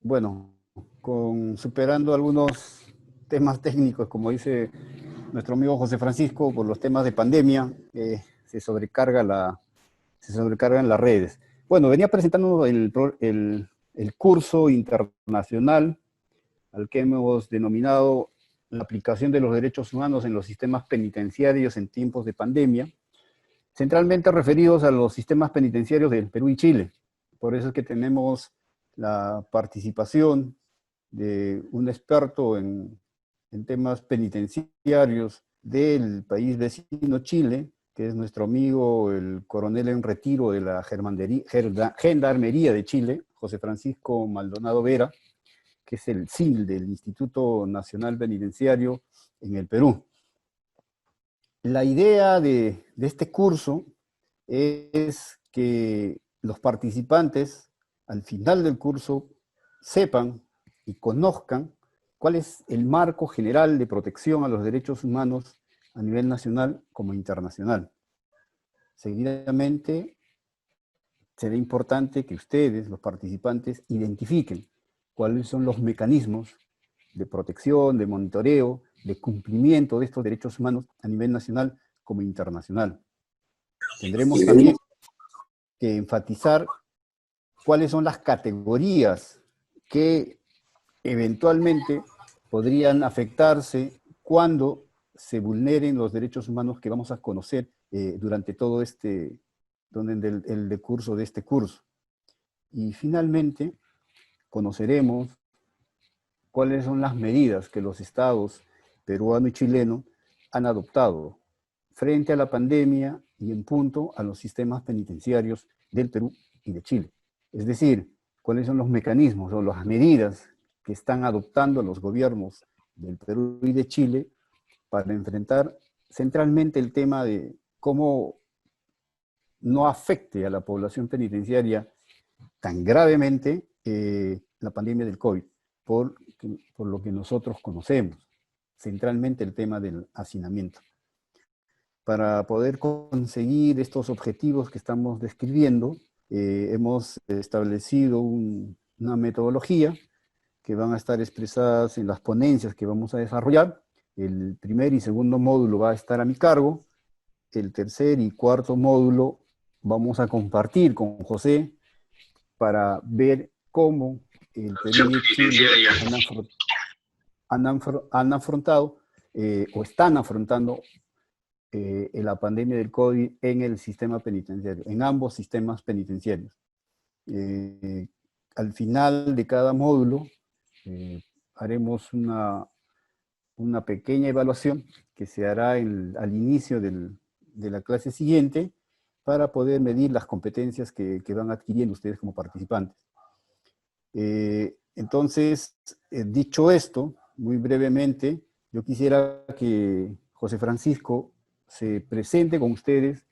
bueno, superando algunos temas técnicos, como dice nuestro amigo José Francisco, por los temas de pandemia, se sobrecargan las redes. Bueno, venía presentando el curso internacional al que hemos denominado la aplicación de los derechos humanos en los sistemas penitenciarios en tiempos de pandemia, centralmente referidos a los sistemas penitenciarios del Perú y Chile. Por eso es que tenemos la participación de un experto en temas penitenciarios del país vecino Chile, que es nuestro amigo el coronel en retiro de la Gendarmería de Chile, José Francisco Maldonado Vera, que es el SIL del Instituto Nacional Penitenciario en el Perú. La idea de este curso es que los participantes al final del curso sepan y conozcan cuál es el marco general de protección a los derechos humanos a nivel nacional como internacional. Seguidamente, será importante que ustedes, los participantes, identifiquen cuáles son los mecanismos de protección, de monitoreo, de cumplimiento de estos derechos humanos a nivel nacional como internacional. Tendremos también que enfatizar cuáles son las categorías que eventualmente podrían afectarse cuando se vulneren los derechos humanos que vamos a conocer durante todo el decurso de este curso. Y finalmente, conoceremos cuáles son las medidas que los estados peruano y chileno han adoptado frente a la pandemia y en punto a los sistemas penitenciarios del Perú y de Chile. Es decir, cuáles son los mecanismos o las medidas que están adoptando los gobiernos del Perú y de Chile para enfrentar centralmente el tema de cómo no afecte a la población penitenciaria tan gravemente la pandemia del COVID, por lo que nosotros conocemos, centralmente el tema del hacinamiento. Para poder conseguir estos objetivos que estamos describiendo, hemos establecido una metodología que van a estar expresadas en las ponencias que vamos a desarrollar. El primer y segundo módulo va a estar a mi cargo. El tercer y cuarto módulo vamos a compartir con José para ver cómo el Perú y Chile han afrontado o están afrontando la pandemia del COVID en el sistema penitenciario, en ambos sistemas penitenciarios. Al final de cada módulo haremos una pequeña evaluación que se hará al inicio de la clase siguiente para poder medir las competencias que van adquiriendo ustedes como participantes. Entonces, dicho esto, muy brevemente, yo quisiera que José Francisco se presente con ustedes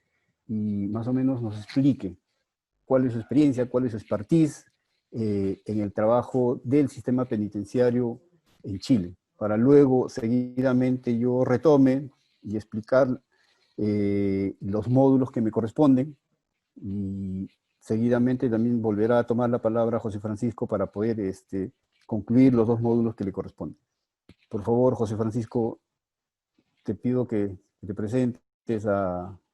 y más o menos nos explique cuál es su experiencia, cuál es su expertise en el trabajo del sistema penitenciario en Chile, para luego seguidamente yo retome y explicar los módulos que me corresponden y seguidamente también volverá a tomar la palabra José Francisco para poder concluir los dos módulos que le corresponden. Por favor, José Francisco, te pido que te presentes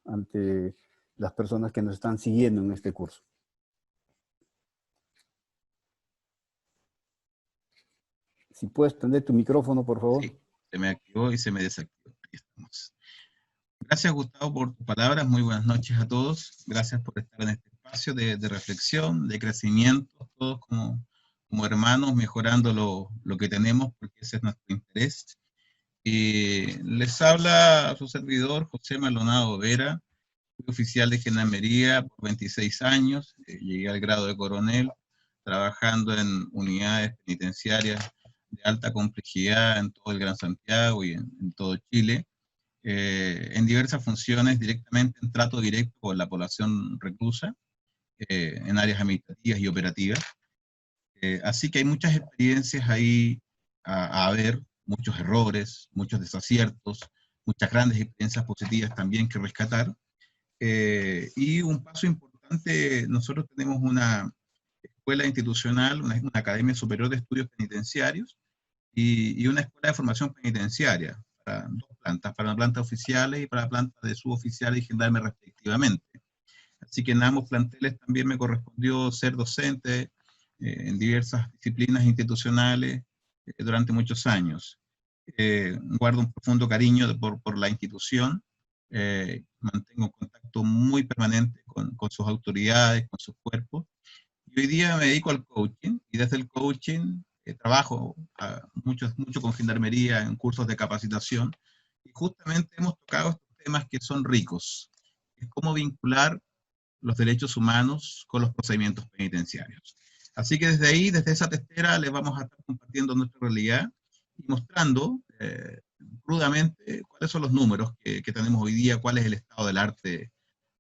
ante las personas que nos están siguiendo en este curso. Si puedes prender tu micrófono, por favor. Sí, se me activó y se me desactivó. Ahí estamos. Gracias, Gustavo, por tus palabras. Muy buenas noches a todos. Gracias por estar en este espacio de reflexión, de crecimiento, todos como hermanos, mejorando lo que tenemos, porque ese es nuestro interés. Les habla su servidor, José Maldonado Vera, oficial de Gendarmería por 26 años, llegué al grado de coronel, trabajando en unidades penitenciarias de alta complejidad en todo el Gran Santiago y en todo Chile, en diversas funciones, directamente en trato directo con la población reclusa, en áreas administrativas y operativas. Así que hay muchas experiencias ahí a ver, muchos errores, muchos desaciertos, muchas grandes experiencias positivas también que rescatar. Y un paso importante, nosotros tenemos una escuela institucional, una academia superior de estudios penitenciarios y una escuela de formación penitenciaria, para dos plantas, para la planta oficiales y para la planta de suboficiales y gendarmes respectivamente. Así que en ambos planteles también me correspondió ser docente en diversas disciplinas institucionales durante muchos años. Guardo un profundo cariño por la institución, mantengo un contacto muy permanente con sus autoridades, con sus cuerpos, y hoy día me dedico al coaching, y desde el coaching trabajo mucho con gendarmería en cursos de capacitación, y justamente hemos tocado estos temas que son ricos, es cómo vincular los derechos humanos con los procedimientos penitenciarios. Así que desde ahí, desde esa testera, les vamos a estar compartiendo nuestra realidad y mostrando crudamente cuáles son los números que tenemos hoy día, cuál es el estado del arte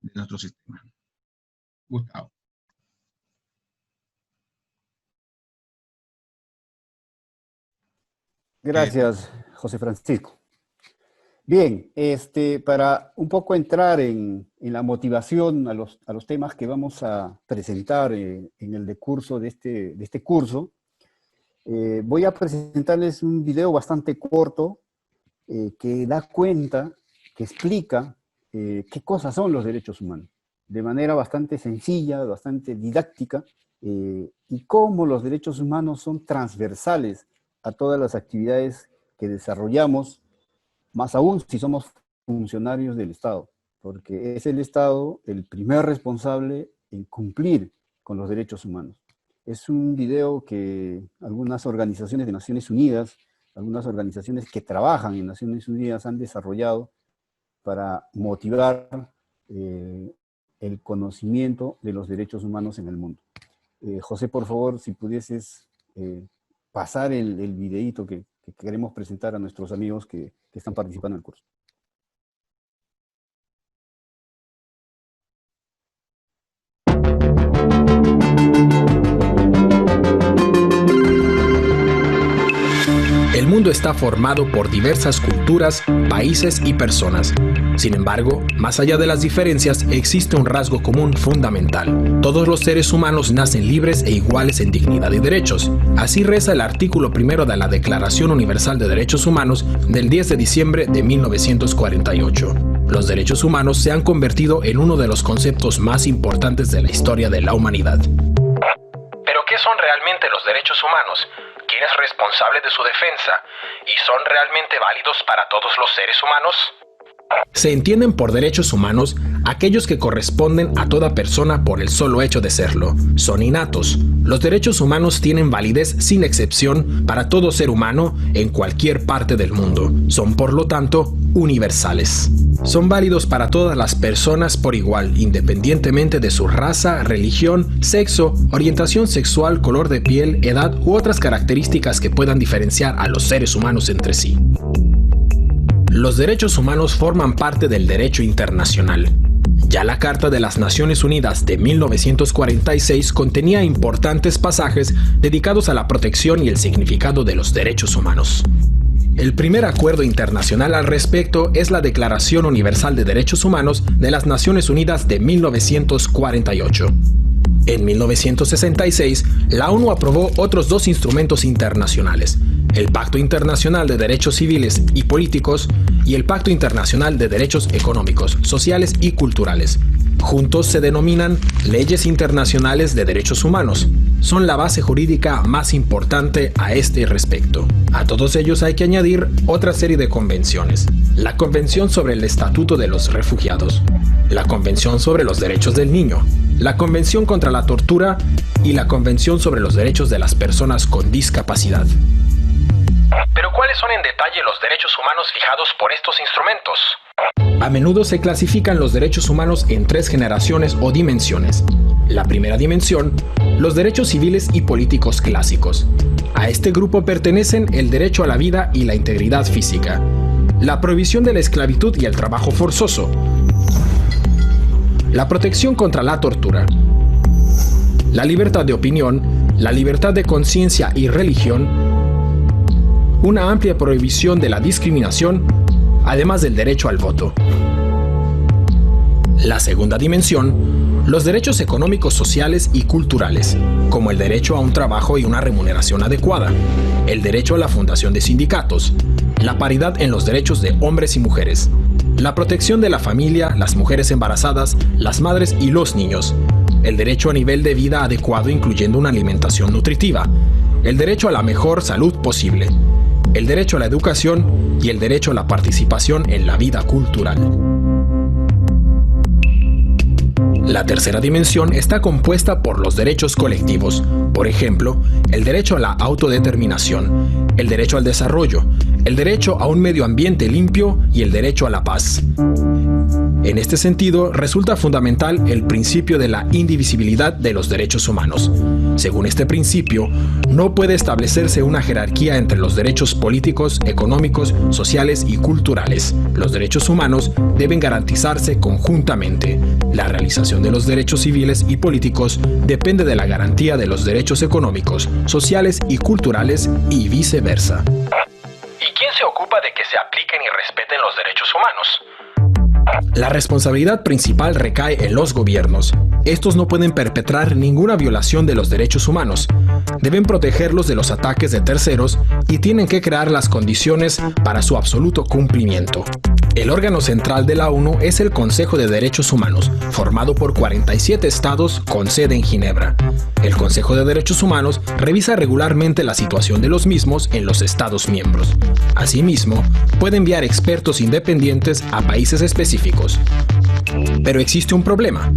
de nuestro sistema. Gustavo. Gracias, José Francisco. Bien, para un poco entrar en la motivación a los temas que vamos a presentar en el decurso de este curso, voy a presentarles un video bastante corto que da cuenta, que explica qué cosas son los derechos humanos, de manera bastante sencilla, bastante didáctica, y cómo los derechos humanos son transversales a todas las actividades que desarrollamos, más aún si somos funcionarios del Estado, porque es el Estado el primer responsable en cumplir con los derechos humanos. Es un video que algunas organizaciones de Naciones Unidas, algunas organizaciones que trabajan en Naciones Unidas han desarrollado para motivar el conocimiento de los derechos humanos en el mundo. José, por favor, si pudieses pasar el videíto que queremos presentar a nuestros amigos que están participando en el curso. El mundo está formado por diversas culturas, países y personas. Sin embargo, más allá de las diferencias, existe un rasgo común fundamental. Todos los seres humanos nacen libres e iguales en dignidad y derechos. Así reza el artículo 1 de la Declaración Universal de Derechos Humanos del 10 de diciembre de 1948. Los derechos humanos se han convertido en uno de los conceptos más importantes de la historia de la humanidad. ¿Pero qué son realmente los derechos humanos? ¿Quién es responsable de su defensa? ¿Y son realmente válidos para todos los seres humanos? Se entienden por derechos humanos aquellos que corresponden a toda persona por el solo hecho de serlo. Son innatos. Los derechos humanos tienen validez sin excepción para todo ser humano en cualquier parte del mundo. Son, por lo tanto, universales. Son válidos para todas las personas por igual, independientemente de su raza, religión, sexo, orientación sexual, color de piel, edad u otras características que puedan diferenciar a los seres humanos entre sí. Los derechos humanos forman parte del derecho internacional. Ya la Carta de las Naciones Unidas de 1946 contenía importantes pasajes dedicados a la protección y el significado de los derechos humanos. El primer acuerdo internacional al respecto es la Declaración Universal de Derechos Humanos de las Naciones Unidas de 1948. En 1966, la ONU aprobó otros dos instrumentos internacionales, el Pacto Internacional de Derechos Civiles y Políticos y el Pacto Internacional de Derechos Económicos, Sociales y Culturales. Juntos se denominan Leyes Internacionales de Derechos Humanos. Son la base jurídica más importante a este respecto. A todos ellos hay que añadir otra serie de convenciones. La Convención sobre el Estatuto de los Refugiados, la Convención sobre los Derechos del Niño, la Convención contra la Tortura y la Convención sobre los Derechos de las Personas con Discapacidad. ¿Pero cuáles son en detalle los derechos humanos fijados por estos instrumentos? A menudo se clasifican los derechos humanos en tres generaciones o dimensiones. La primera dimensión, los derechos civiles y políticos clásicos. A este grupo pertenecen el derecho a la vida y la integridad física, la prohibición de la esclavitud y el trabajo forzoso, la protección contra la tortura, la libertad de opinión, la libertad de conciencia y religión, una amplia prohibición de la discriminación, además del derecho al voto. La segunda dimensión, Los derechos económicos, sociales y culturales, como el derecho a un trabajo y una remuneración adecuada, el derecho a la fundación de sindicatos, la paridad en los derechos de hombres y mujeres, la protección de la familia, las mujeres embarazadas, las madres y los niños, el derecho a nivel de vida adecuado incluyendo una alimentación nutritiva, el derecho a la mejor salud posible, el derecho a la educación y el derecho a la participación en la vida cultural. La tercera dimensión está compuesta por los derechos colectivos, por ejemplo, el derecho a la autodeterminación, el derecho al desarrollo, el derecho a un medio ambiente limpio y el derecho a la paz. En este sentido, resulta fundamental el principio de la indivisibilidad de los derechos humanos. Según este principio, no puede establecerse una jerarquía entre los derechos políticos, económicos, sociales y culturales. Los derechos humanos deben garantizarse conjuntamente. La realización de los derechos civiles y políticos depende de la garantía de los derechos económicos, sociales y culturales y viceversa. ¿Y quién se ocupa de que se apliquen y respeten los derechos humanos? La responsabilidad principal recae en los gobiernos. Estos no pueden perpetrar ninguna violación de los derechos humanos. Deben protegerlos de los ataques de terceros y tienen que crear las condiciones para su absoluto cumplimiento. El órgano central de la ONU es el Consejo de Derechos Humanos, formado por 47 estados con sede en Ginebra. El Consejo de Derechos Humanos revisa regularmente la situación de los mismos en los estados miembros. Asimismo, puede enviar expertos independientes a países específicos. Pero existe un problema.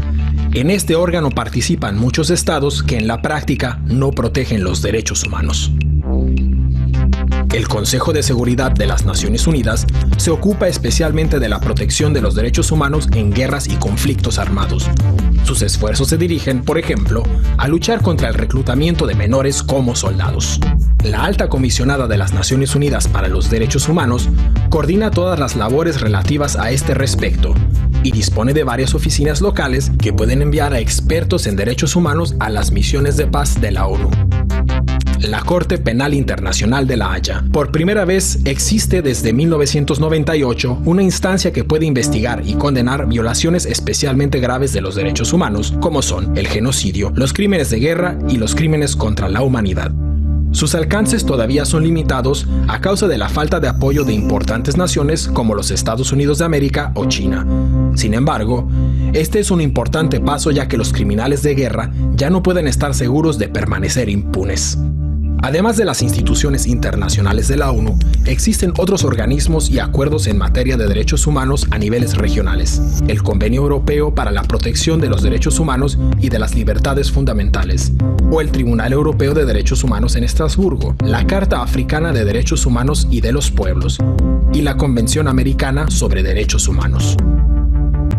En este órgano participan muchos estados que en la práctica no protegen los derechos humanos. El Consejo de Seguridad de las Naciones Unidas se ocupa especialmente de la protección de los derechos humanos en guerras y conflictos armados. Sus esfuerzos se dirigen, por ejemplo, a luchar contra el reclutamiento de menores como soldados. La Alta Comisionada de las Naciones Unidas para los Derechos Humanos coordina todas las labores relativas a este respecto y dispone de varias oficinas locales que pueden enviar a expertos en derechos humanos a las misiones de paz de la ONU. La Corte Penal Internacional de La Haya. Por primera vez existe desde 1998 una instancia que puede investigar y condenar violaciones especialmente graves de los derechos humanos, como son el genocidio, los crímenes de guerra y los crímenes contra la humanidad. Sus alcances todavía son limitados a causa de la falta de apoyo de importantes naciones como los Estados Unidos de América o China. Sin embargo, este es un importante paso ya que los criminales de guerra ya no pueden estar seguros de permanecer impunes. Además de las instituciones internacionales de la ONU, existen otros organismos y acuerdos en materia de derechos humanos a niveles regionales. El Convenio Europeo para la Protección de los Derechos Humanos y de las Libertades Fundamentales, o el Tribunal Europeo de Derechos Humanos en Estrasburgo, la Carta Africana de Derechos Humanos y de los Pueblos, y la Convención Americana sobre Derechos Humanos.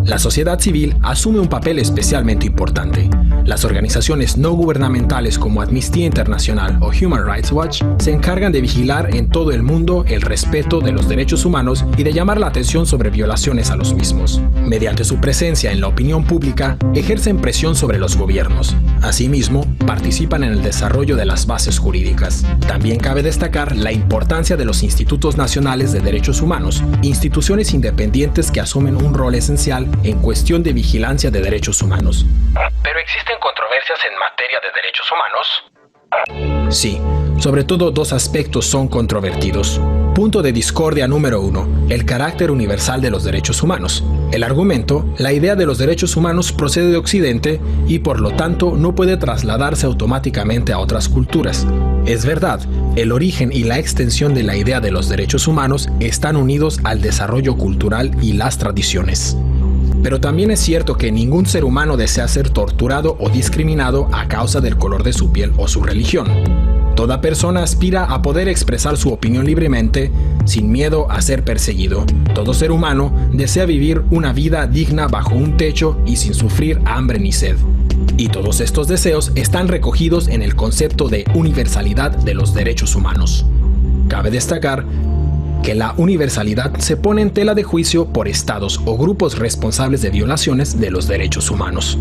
La sociedad civil asume un papel especialmente importante. Las organizaciones no gubernamentales como Amnistía Internacional o Human Rights Watch se encargan de vigilar en todo el mundo el respeto de los derechos humanos y de llamar la atención sobre violaciones a los mismos. Mediante su presencia en la opinión pública, ejercen presión sobre los gobiernos. Asimismo, participan en el desarrollo de las bases jurídicas. También cabe destacar la importancia de los institutos nacionales de derechos humanos, instituciones independientes que asumen un rol esencial en cuestión de vigilancia de derechos humanos. ¿Pero existen controversias en materia de derechos humanos? Sí, sobre todo dos aspectos son controvertidos. Punto de discordia número 1, el carácter universal de los derechos humanos. El argumento, la idea de los derechos humanos procede de Occidente y por lo tanto no puede trasladarse automáticamente a otras culturas. Es verdad, el origen y la extensión de la idea de los derechos humanos están unidos al desarrollo cultural y las tradiciones. Pero también es cierto que ningún ser humano desea ser torturado o discriminado a causa del color de su piel o su religión. Toda persona aspira a poder expresar su opinión libremente, sin miedo a ser perseguido. Todo ser humano desea vivir una vida digna bajo un techo y sin sufrir hambre ni sed. Y todos estos deseos están recogidos en el concepto de universalidad de los derechos humanos. Cabe destacar que la universalidad se pone en tela de juicio por estados o grupos responsables de violaciones de los derechos humanos.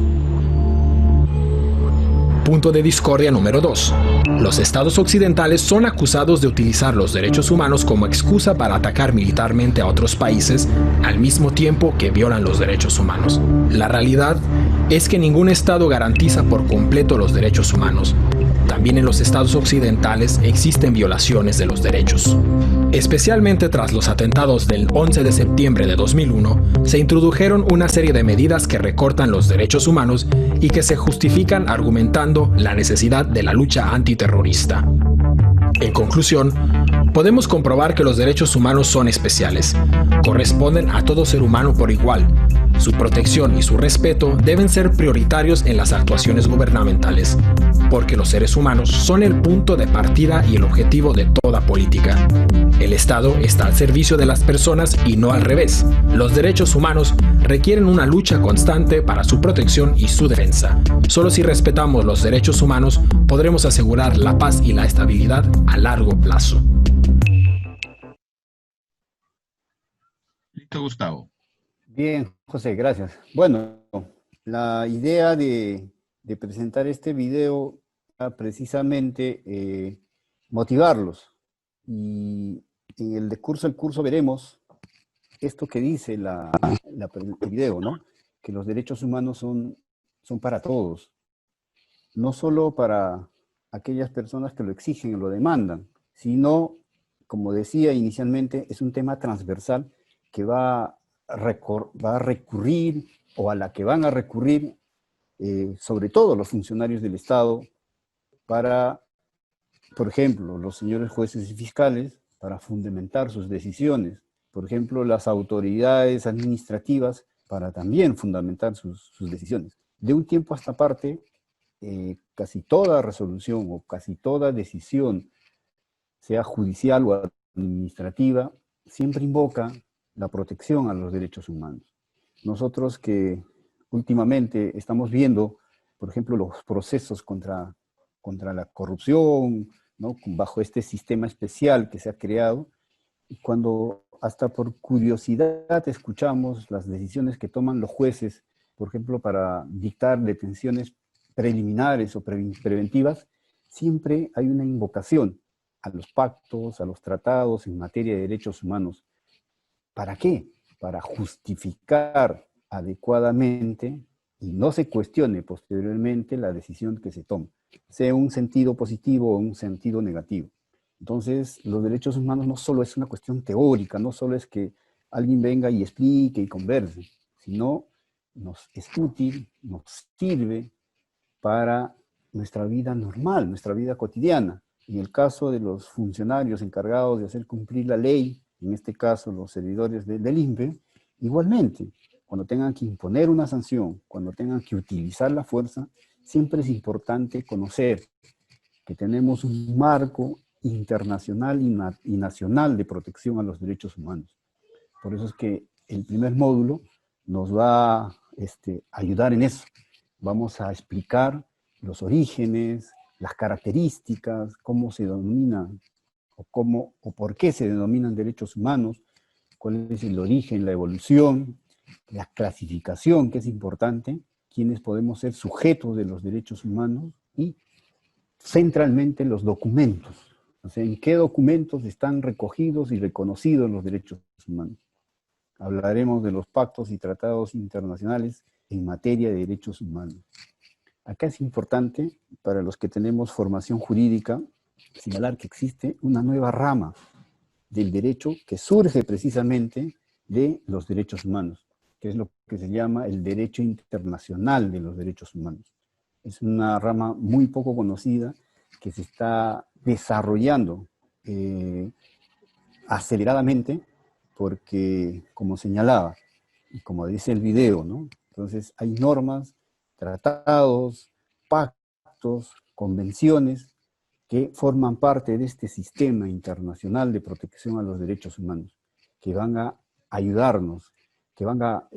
Punto de discordia número 2. Los estados occidentales son acusados de utilizar los derechos humanos como excusa para atacar militarmente a otros países al mismo tiempo que violan los derechos humanos. La realidad es que ningún Estado garantiza por completo los derechos humanos. También en los estados occidentales existen violaciones de los derechos. Especialmente tras los atentados del 11 de septiembre de 2001, se introdujeron una serie de medidas que recortan los derechos humanos y que se justifican argumentando la necesidad de la lucha antiterrorista. En conclusión, podemos comprobar que los derechos humanos son especiales, corresponden a todo ser humano por igual. Su protección y su respeto deben ser prioritarios en las actuaciones gubernamentales, porque los seres humanos son el punto de partida y el objetivo de toda política. El Estado está al servicio de las personas y no al revés. Los derechos humanos requieren una lucha constante para su protección y su defensa. Solo si respetamos los derechos humanos podremos asegurar la paz y la estabilidad a largo plazo. Listo, Gustavo. Bien, José, gracias. Bueno, la idea de presentar este video era precisamente motivarlos. Y en el curso veremos esto que dice el video, ¿no? Que los derechos humanos son para todos. No solo para aquellas personas que lo exigen o lo demandan, sino, como decía inicialmente, es un tema transversal que va a recurrir, o a la que van a recurrir, sobre todo los funcionarios del Estado, para, por ejemplo, los señores jueces y fiscales, para fundamentar sus decisiones. Por ejemplo, las autoridades administrativas, para también fundamentar sus decisiones. De un tiempo a esta parte, casi toda resolución o casi toda decisión, sea judicial o administrativa, siempre invoca la protección a los derechos humanos. Nosotros que últimamente estamos viendo, por ejemplo, los procesos contra la corrupción, ¿no? Bajo este sistema especial que se ha creado, y cuando hasta por curiosidad escuchamos las decisiones que toman los jueces, por ejemplo, para dictar detenciones preliminares o preventivas, siempre hay una invocación a los pactos, a los tratados en materia de derechos humanos. ¿Para qué? Para justificar adecuadamente y no se cuestione posteriormente la decisión que se tome, sea un sentido positivo o un sentido negativo. Entonces, los derechos humanos no solo es una cuestión teórica, no solo es que alguien venga y explique y converse, sino es útil, nos sirve para nuestra vida normal, nuestra vida cotidiana. En el caso de los funcionarios encargados de hacer cumplir la ley, en este caso los servidores del INPE, igualmente, cuando tengan que imponer una sanción, cuando tengan que utilizar la fuerza, siempre es importante conocer que tenemos un marco internacional y nacional de protección a los derechos humanos. Por eso es que el primer módulo nos va a ayudar en eso. Vamos a explicar los orígenes, las características, cómo se denominan, o por qué se denominan derechos humanos, cuál es el origen, la evolución, la clasificación, que es importante, quiénes podemos ser sujetos de los derechos humanos, y centralmente los documentos. O sea, en qué documentos están recogidos y reconocidos los derechos humanos. Hablaremos de los pactos y tratados internacionales en materia de derechos humanos. Acá es importante, para los que tenemos formación jurídica, señalar que existe una nueva rama del derecho que surge precisamente de los derechos humanos, que es lo que se llama el derecho internacional de los derechos humanos. Es una rama muy poco conocida que se está desarrollando aceleradamente porque, como señalaba, y como dice el video, ¿no? Entonces hay normas, tratados, pactos, convenciones que forman parte de este sistema internacional de protección a los derechos humanos, que van a ayudarnos, que van a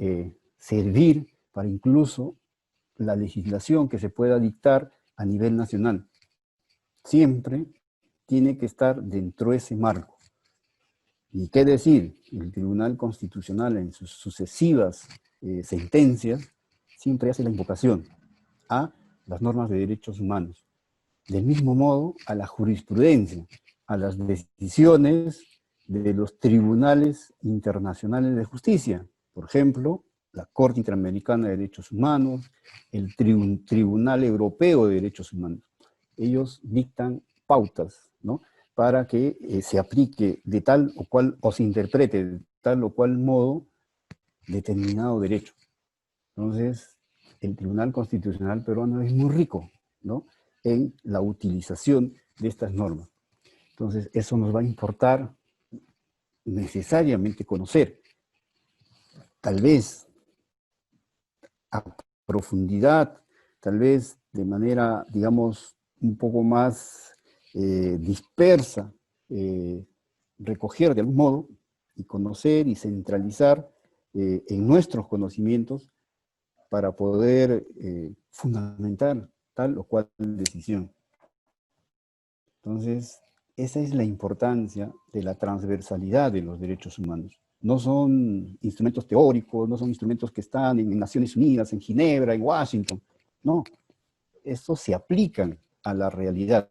servir para incluso la legislación que se pueda dictar a nivel nacional. Siempre tiene que estar dentro de ese marco. ¿Y qué decir? El Tribunal Constitucional en sus sucesivas sentencias siempre hace la invocación a las normas de derechos humanos. Del mismo modo, a la jurisprudencia, a las decisiones de los tribunales internacionales de justicia. Por ejemplo, la Corte Interamericana de Derechos Humanos, el Tribunal Europeo de Derechos Humanos. Ellos dictan pautas, ¿no?, para que se aplique de tal o cual, o se interprete de tal o cual modo determinado derecho. Entonces, el Tribunal Constitucional peruano es muy rico, ¿no?, en la utilización de estas normas. Entonces, eso nos va a importar necesariamente conocer. Tal vez a profundidad, tal vez de manera, digamos, un poco más dispersa, recoger de algún modo y conocer y centralizar en nuestros conocimientos para poder fundamentar tal o cual decisión. Entonces, esa es la importancia de la transversalidad de los derechos humanos. No son instrumentos teóricos, no son instrumentos que están en Naciones Unidas, en Ginebra, en Washington. No, estos se aplican a la realidad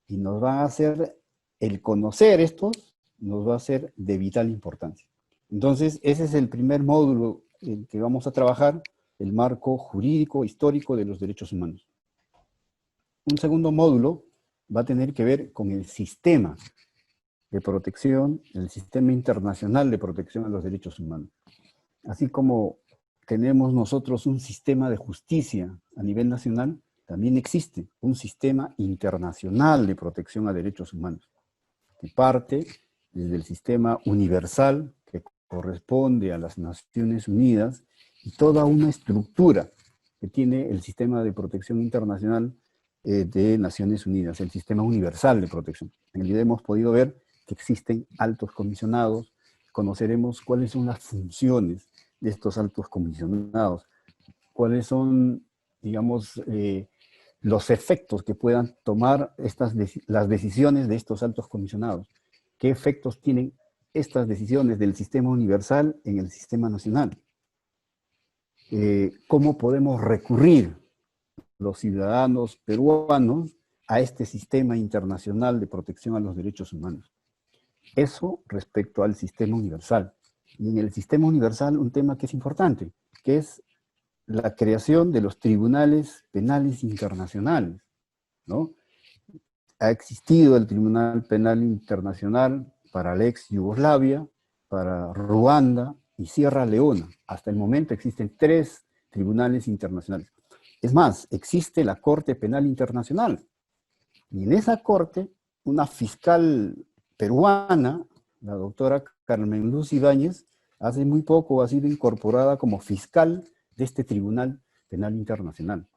y nos va a hacer, el conocer estos, nos va a ser de vital importancia. Entonces, ese es el primer módulo en que vamos a trabajar, el marco jurídico histórico de los derechos humanos. Un segundo módulo va a tener que ver con el sistema de protección, el sistema internacional de protección a los derechos humanos. Así como tenemos nosotros un sistema de justicia a nivel nacional, también existe un sistema internacional de protección a derechos humanos, que parte desde el sistema universal, que corresponde a las Naciones Unidas, y toda una estructura que tiene el sistema de protección internacional de Naciones Unidas, el sistema universal de protección. En el video hemos podido ver que existen altos comisionados, conoceremos cuáles son las funciones de estos altos comisionados, cuáles son, digamos, los efectos que puedan tomar las decisiones de estos altos comisionados, qué efectos tienen estas decisiones del sistema universal en el sistema nacional, cómo podemos recurrir los ciudadanos peruanos a este sistema internacional de protección a los derechos humanos. Eso respecto al sistema universal. Y en el sistema universal un tema que es importante, que es la creación de los tribunales penales internacionales, ¿no? Ha existido el Tribunal Penal Internacional para la ex Yugoslavia, para Ruanda y Sierra Leona. Hasta el momento existen 3 tribunales internacionales. Es más, existe la Corte Penal Internacional. Y en esa corte, una fiscal peruana, la doctora Carmen Luz Ibáñez, hace muy poco ha sido incorporada como fiscal de este Tribunal Penal Internacional.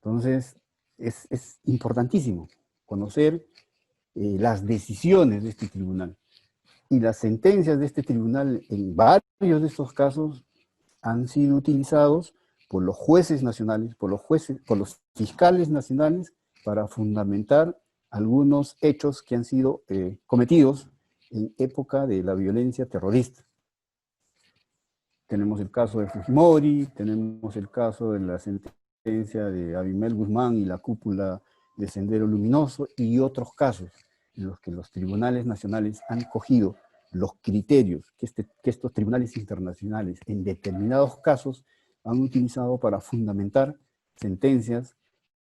Entonces, es importantísimo conocer las decisiones de este tribunal. Y las sentencias de este tribunal, en varios de estos casos, han sido utilizados por los jueces nacionales, por los fiscales nacionales, para fundamentar algunos hechos que han sido cometidos en época de la violencia terrorista. Tenemos el caso de Fujimori, tenemos el caso de la sentencia de Abimel Guzmán y la cúpula de Sendero Luminoso, y otros casos en los que los tribunales nacionales han cogido los criterios que estos tribunales internacionales en determinados casos han utilizado para fundamentar sentencias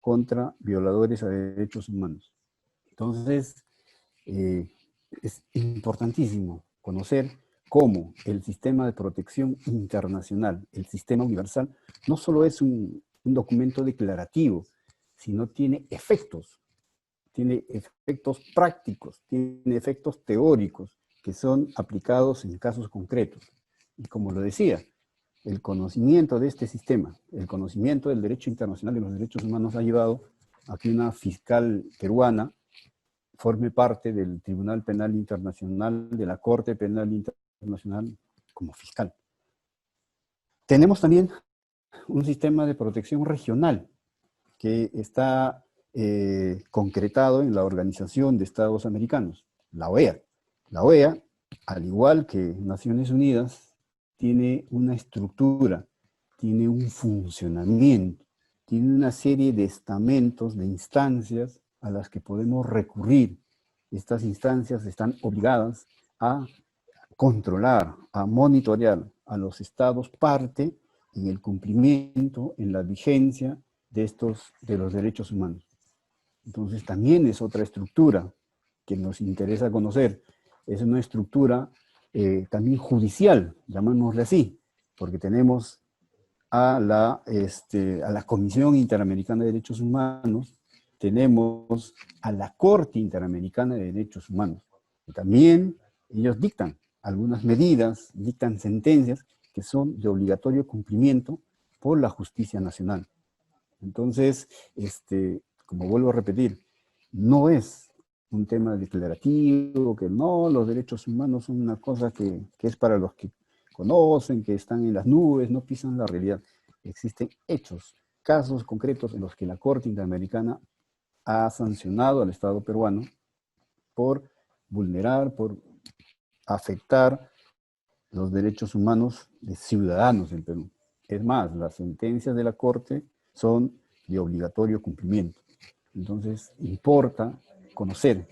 contra violadores a derechos humanos. Entonces, es importantísimo conocer cómo el sistema de protección internacional, el sistema universal, no solo es un documento declarativo, sino tiene efectos prácticos, tiene efectos teóricos que son aplicados en casos concretos. Y como lo decía, el conocimiento de este sistema, el conocimiento del derecho internacional de los derechos humanos ha llevado a que una fiscal peruana forme parte del Tribunal Penal Internacional, de la Corte Penal Internacional como fiscal. Tenemos también un sistema de protección regional que está concretado en la Organización de Estados Americanos, la OEA. La OEA, al igual que Naciones Unidas, tiene una estructura, tiene un funcionamiento, tiene una serie de estamentos, de instancias a las que podemos recurrir. Estas instancias están obligadas a controlar, a monitorear a los estados parte en el cumplimiento, en la vigencia de los derechos humanos. Entonces también es otra estructura que nos interesa conocer. Es una estructura también judicial, llamémosle así, porque tenemos a la Comisión Interamericana de Derechos Humanos, tenemos a la Corte Interamericana de Derechos Humanos. Y también ellos dictan algunas medidas, dictan sentencias que son de obligatorio cumplimiento por la justicia nacional. Entonces, como vuelvo a repetir, no es un tema declarativo, que no, los derechos humanos son una cosa que es para los que conocen, que están en las nubes, no pisan la realidad. Existen hechos, casos concretos en los que la Corte Interamericana ha sancionado al Estado peruano por vulnerar, por afectar los derechos humanos de ciudadanos del Perú. Es más, las sentencias de la Corte son de obligatorio cumplimiento. Entonces, importa conocer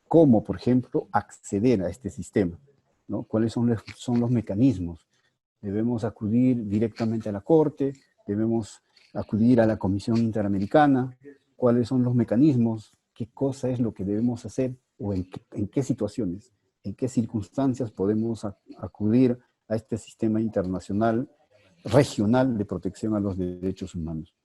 cómo, por ejemplo, acceder a este sistema, ¿no? ¿Cuáles son los mecanismos? Debemos acudir directamente a la Corte, debemos acudir a la Comisión Interamericana, cuáles son los mecanismos, qué cosa es lo que debemos hacer o en qué situaciones, en qué circunstancias podemos acudir a este sistema internacional, regional de protección a los derechos humanos.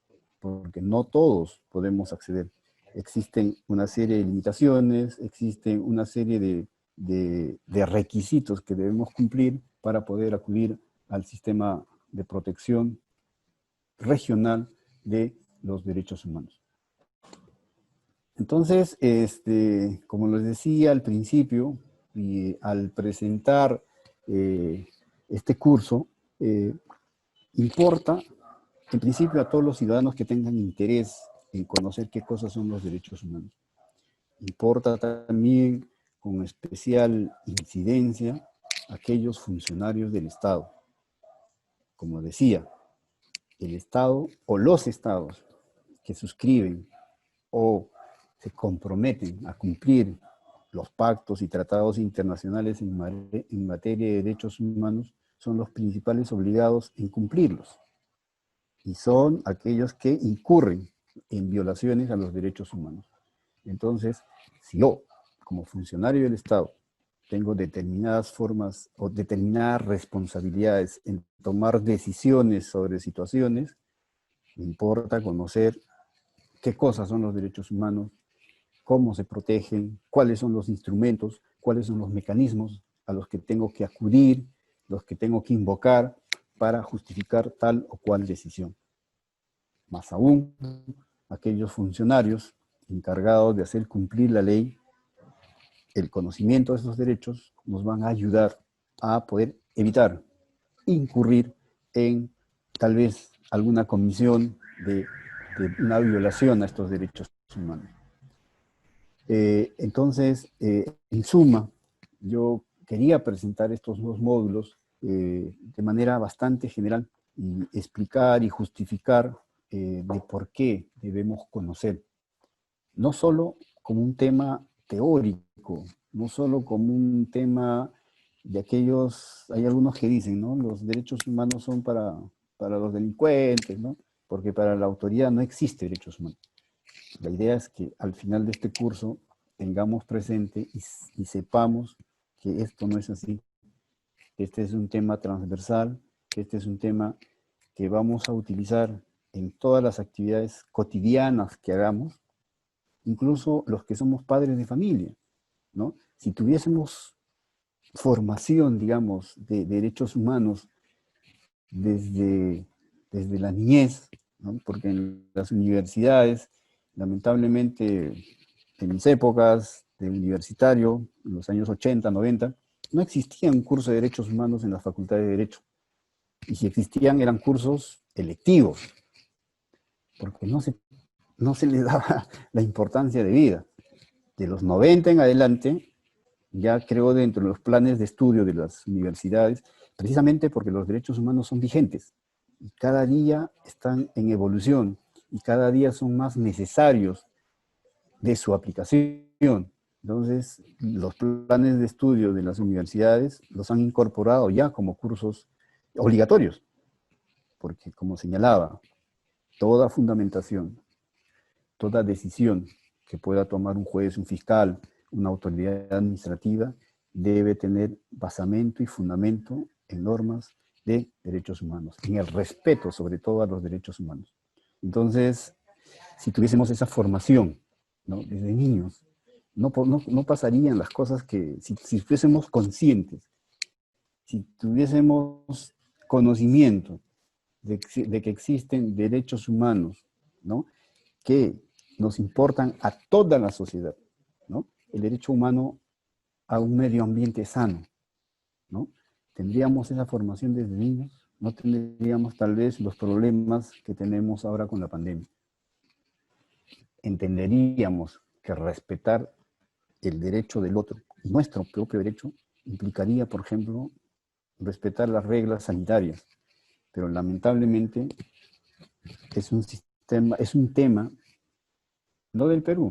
Porque no todos podemos acceder. Existen una serie de limitaciones, existen una serie de requisitos que debemos cumplir para poder acudir al sistema de protección regional de los derechos humanos. Entonces, como les decía al principio, y al presentar este curso, importa, en principio, a todos los ciudadanos que tengan interés en conocer qué cosas son los derechos humanos. Importa también, con especial incidencia, a aquellos funcionarios del Estado. Como decía, el Estado o los Estados que suscriben o se comprometen a cumplir los pactos y tratados internacionales en materia de derechos humanos son los principales obligados en cumplirlos. Y son aquellos que incurren en violaciones a los derechos humanos. Entonces, si yo, como funcionario del Estado, tengo determinadas formas o determinadas responsabilidades en tomar decisiones sobre situaciones, me importa conocer qué cosas son los derechos humanos, cómo se protegen, cuáles son los instrumentos, cuáles son los mecanismos a los que tengo que acudir, los que tengo que invocar para justificar tal o cual decisión. Más aún, aquellos funcionarios encargados de hacer cumplir la ley, el conocimiento de esos derechos nos van a ayudar a poder evitar incurrir en tal vez alguna comisión de una violación a estos derechos humanos. Entonces, en suma, yo quería presentar estos dos módulos de manera bastante general y explicar y justificar de por qué debemos conocer, no solo como un tema teórico, no solo como un tema de aquellos, hay algunos que dicen, ¿no? Los derechos humanos son para los delincuentes, ¿no? Porque para la autoridad no existe derechos humanos. La idea es que al final de este curso tengamos presente y sepamos que esto no es así. Este es un tema transversal, este es un tema que vamos a utilizar en todas las actividades cotidianas que hagamos, incluso los que somos padres de familia, ¿no? Si tuviésemos formación, digamos, de derechos humanos desde la niñez, ¿no? Porque en las universidades, lamentablemente, en mis épocas de universitario, en los años 80, 90, no existía un curso de derechos humanos en la Facultad de Derecho. Y si existían, eran cursos electivos, porque no se les daba la importancia de vida. De los 90 en adelante, ya creo dentro de los planes de estudio de las universidades, precisamente porque los derechos humanos son vigentes, y cada día están en evolución, y cada día son más necesarios de su aplicación. Entonces, los planes de estudio de las universidades los han incorporado ya como cursos obligatorios, porque como señalaba, toda fundamentación, toda decisión que pueda tomar un juez, un fiscal, una autoridad administrativa, debe tener basamento y fundamento en normas de derechos humanos, en el respeto sobre todo a los derechos humanos. Entonces, si tuviésemos esa formación, ¿no?, desde niños, no pasarían las cosas que, si fuésemos conscientes, si tuviésemos conocimiento de que existen derechos humanos, ¿no?, que nos importan a toda la sociedad, ¿no? El derecho humano a un medio ambiente sano, ¿no? Tendríamos esa formación desde niños, no tendríamos tal vez los problemas que tenemos ahora con la pandemia. Entenderíamos que respetar el derecho del otro, nuestro propio derecho, implicaría, por ejemplo, respetar las reglas sanitarias, pero lamentablemente es un tema no del Perú,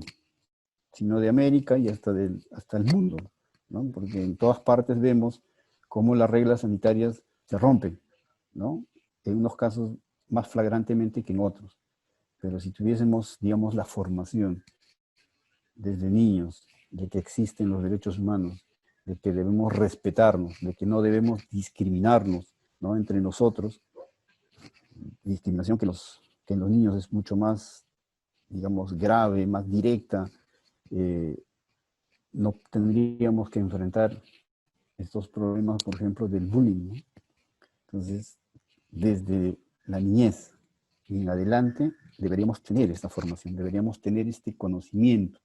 sino de América y hasta el mundo, ¿no? Porque en todas partes vemos cómo las reglas sanitarias se rompen, ¿no? En unos casos más flagrantemente que en otros. Pero si tuviésemos, digamos, la formación desde niños de que existen los derechos humanos, de que debemos respetarnos, de que no debemos discriminarnos, ¿no?, entre nosotros, discriminación que en los niños es mucho más, digamos, grave, más directa, no tendríamos que enfrentar estos problemas, por ejemplo, del bullying, ¿no? Entonces, desde la niñez en adelante, deberíamos tener esta formación, deberíamos tener este conocimiento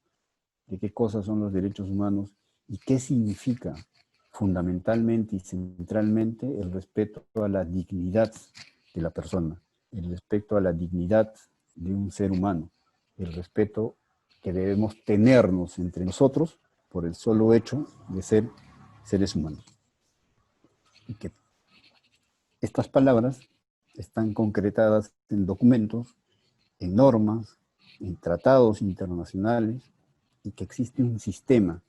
de qué cosas son los derechos humanos y qué significa fundamentalmente y centralmente el respeto a la dignidad de la persona, el respeto a la dignidad de un ser humano, el respeto que debemos tenernos entre nosotros por el solo hecho de ser seres humanos. Y que estas palabras están concretadas en documentos, en normas, en tratados internacionales, y que existe un sistema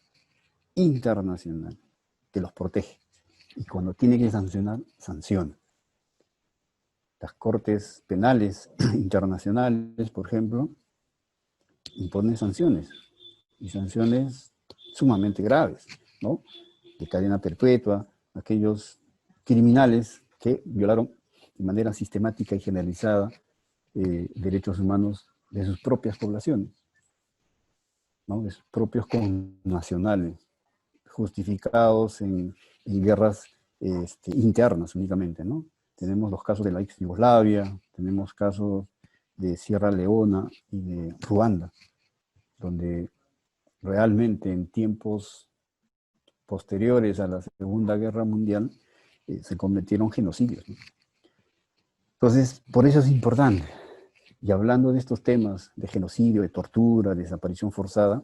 internacional que los protege. Y cuando tiene que sancionar, sanciona. Las cortes penales internacionales, por ejemplo, imponen sanciones, y sanciones sumamente graves, ¿no?, de cadena perpetua, aquellos criminales que violaron de manera sistemática y generalizada derechos humanos de sus propias poblaciones, ¿no?, de sus propios connacionales, justificados en guerras internas únicamente, ¿no? Tenemos los casos de la ex Yugoslavia, tenemos casos de Sierra Leona y de Ruanda, donde realmente en tiempos posteriores a la Segunda Guerra Mundial se cometieron genocidios, ¿no? Entonces, por eso es importante. Y hablando de estos temas de genocidio, de tortura, de desaparición forzada,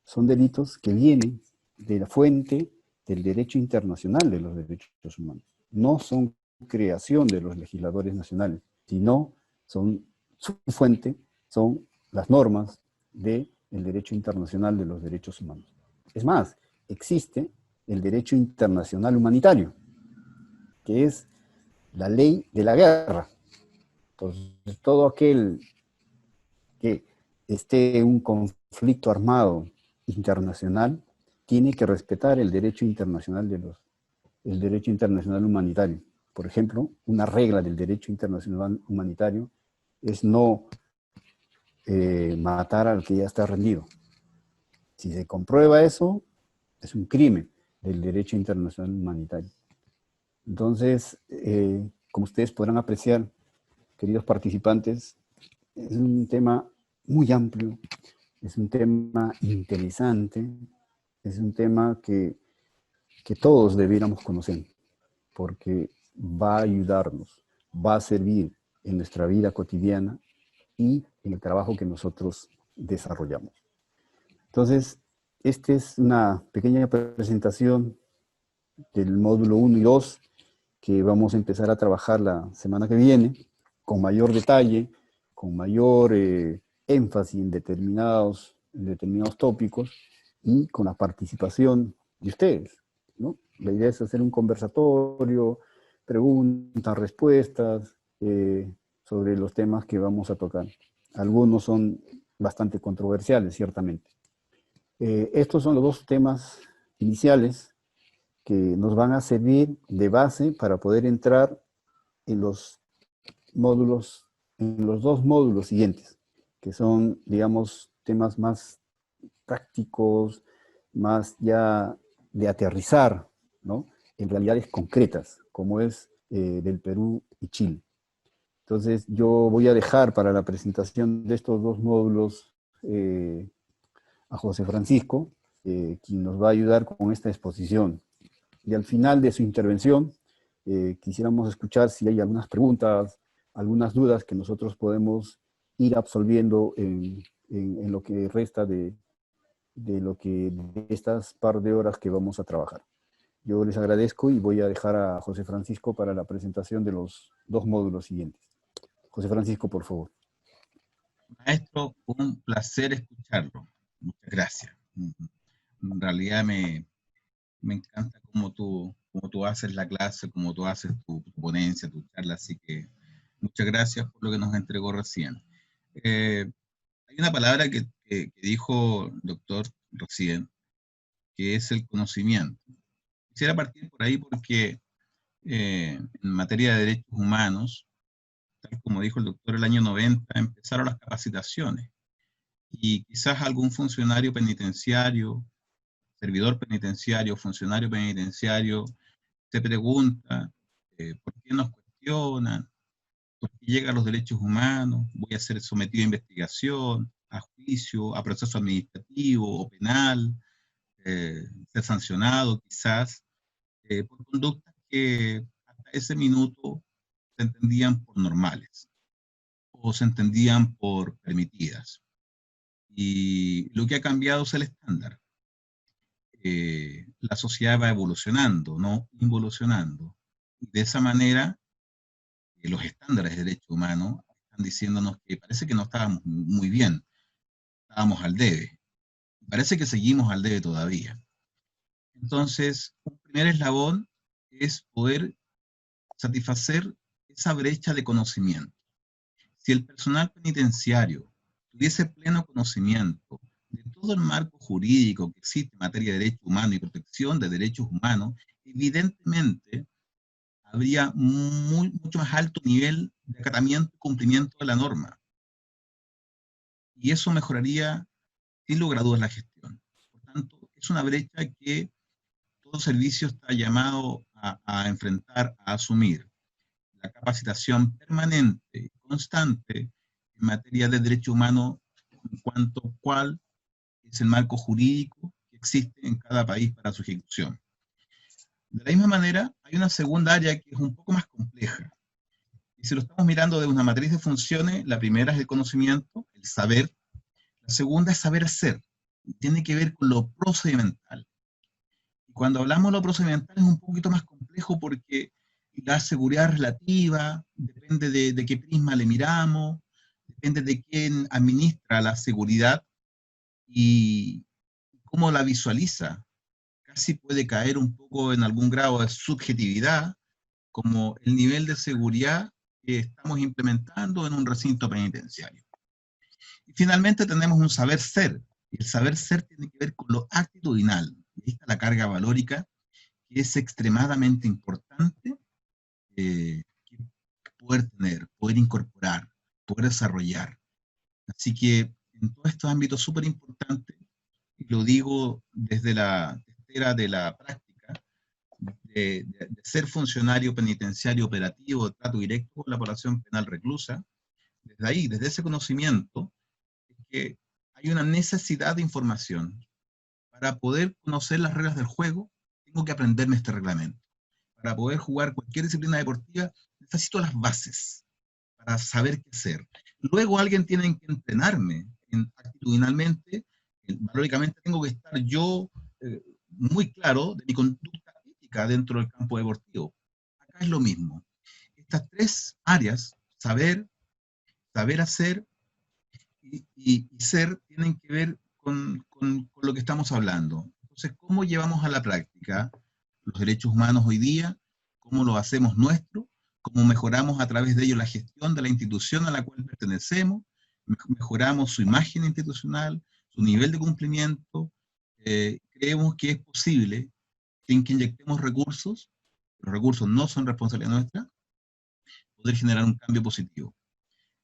son delitos que vienen de la fuente del derecho internacional de los derechos humanos. No son creación de los legisladores nacionales, sino su fuente son las normas del derecho internacional de los derechos humanos. Es más, existe el derecho internacional humanitario, que es la ley de la guerra. Entonces, todo aquel que esté en un conflicto armado internacional tiene que respetar el derecho internacional el derecho internacional humanitario. Por ejemplo, una regla del derecho internacional humanitario es no matar al que ya está rendido. Si se comprueba eso, es un crimen del derecho internacional humanitario. Entonces, como ustedes podrán apreciar, queridos participantes, es un tema muy amplio, es un tema interesante, es un tema que todos debiéramos conocer, porque va a ayudarnos, va a servir en nuestra vida cotidiana y en el trabajo que nosotros desarrollamos. Entonces, esta es una pequeña presentación del módulo 1 y 2 que vamos a empezar a trabajar la semana que viene, con mayor detalle, con mayor énfasis en determinados tópicos y con la participación de ustedes, ¿no? La idea es hacer un conversatorio, preguntas, respuestas, sobre los temas que vamos a tocar. Algunos son bastante controversiales, ciertamente. Estos son los dos temas iniciales que nos van a servir de base para poder entrar en los módulos, en los dos módulos siguientes, que son, digamos, temas más prácticos, más ya de aterrizar, ¿no?, en realidades concretas, como es del Perú y Chile. Entonces, yo voy a dejar para la presentación de estos dos módulos a José Francisco, quien nos va a ayudar con esta exposición. Y al final de su intervención, quisiéramos escuchar si hay algunas preguntas, algunas dudas que nosotros podemos ir absolviendo en lo que resta de estas par de horas que vamos a trabajar. Yo les agradezco y voy a dejar a José Francisco para la presentación de los dos módulos siguientes. José Francisco, por favor. Maestro, un placer escucharlo. Muchas gracias. En realidad me encanta cómo tú haces la clase, cómo tú haces tu ponencia, tu charla, así que muchas gracias por lo que nos entregó recién. Hay una palabra que dijo el doctor recién, que es el conocimiento. Quisiera partir por ahí porque en materia de derechos humanos, tal como dijo el doctor, el año 90 empezaron las capacitaciones y quizás algún funcionario penitenciario, servidor penitenciario, funcionario penitenciario, se pregunta por qué nos cuestionan, por qué llegan los derechos humanos, voy a ser sometido a investigación, a juicio, a proceso administrativo o penal, ser sancionado quizás por conductas que hasta ese minuto se entendían por normales o se entendían por permitidas. Y lo que ha cambiado es el estándar. La sociedad va evolucionando, no involucionando. Y de esa manera, los estándares de derechos humanos están diciéndonos que parece que no estábamos muy bien, estábamos al debe. Parece que seguimos al debe todavía. Entonces, un primer eslabón es poder satisfacer esa brecha de conocimiento. Si el personal penitenciario tuviese pleno conocimiento de todo el marco jurídico que existe en materia de derechos humanos y protección de derechos humanos, evidentemente habría mucho más alto nivel de acatamiento y cumplimiento de la norma. Y eso mejoraría, sin lugar a dudas, la gestión. Por tanto, es una brecha que todo servicio está llamado a enfrentar, a asumir. La capacitación permanente y constante en materia de derecho humano en cuanto a cuál es el marco jurídico que existe en cada país para su ejecución. De la misma manera, hay una segunda área que es un poco más compleja. Y si lo estamos mirando de una matriz de funciones, la primera es el conocimiento, el saber. La segunda es saber hacer. Tiene que ver con lo procedimental. Y cuando hablamos de lo procedimental es un poquito más complejo porque la seguridad relativa depende de qué prisma le miramos, depende de quién administra la seguridad y cómo la visualiza. Casi puede caer un poco en algún grado de subjetividad, como el nivel de seguridad que estamos implementando en un recinto penitenciario. Y finalmente tenemos un saber ser, y el saber ser tiene que ver con lo actitudinal. Y ahí está la carga valórica, que es extremadamente importante poder tener, poder incorporar, poder desarrollar. Así que en todos estos ámbitos súper importantes, y lo digo desde la esfera de la práctica, de ser funcionario penitenciario operativo, de trato directo con la población penal reclusa, desde ahí, desde ese conocimiento, es que hay una necesidad de información. Para poder conocer las reglas del juego, tengo que aprenderme este reglamento. Para poder jugar cualquier disciplina deportiva, necesito las bases para saber qué hacer. Luego alguien tiene que entrenarme actitudinalmente, valóricamente tengo que estar yo muy claro de mi conducta ética dentro del campo deportivo. Acá es lo mismo. Estas tres áreas, saber, saber hacer y ser, tienen que ver con lo que estamos hablando. Entonces, ¿cómo llevamos a la práctica los derechos humanos hoy día? ¿Cómo lo hacemos nuestro? cómo mejoramos a través de ello la gestión de la institución a la cual pertenecemos, mejoramos su imagen institucional, su nivel de cumplimiento. Creemos que es posible, sin que inyectemos recursos, los recursos no son responsabilidad nuestra, poder generar un cambio positivo.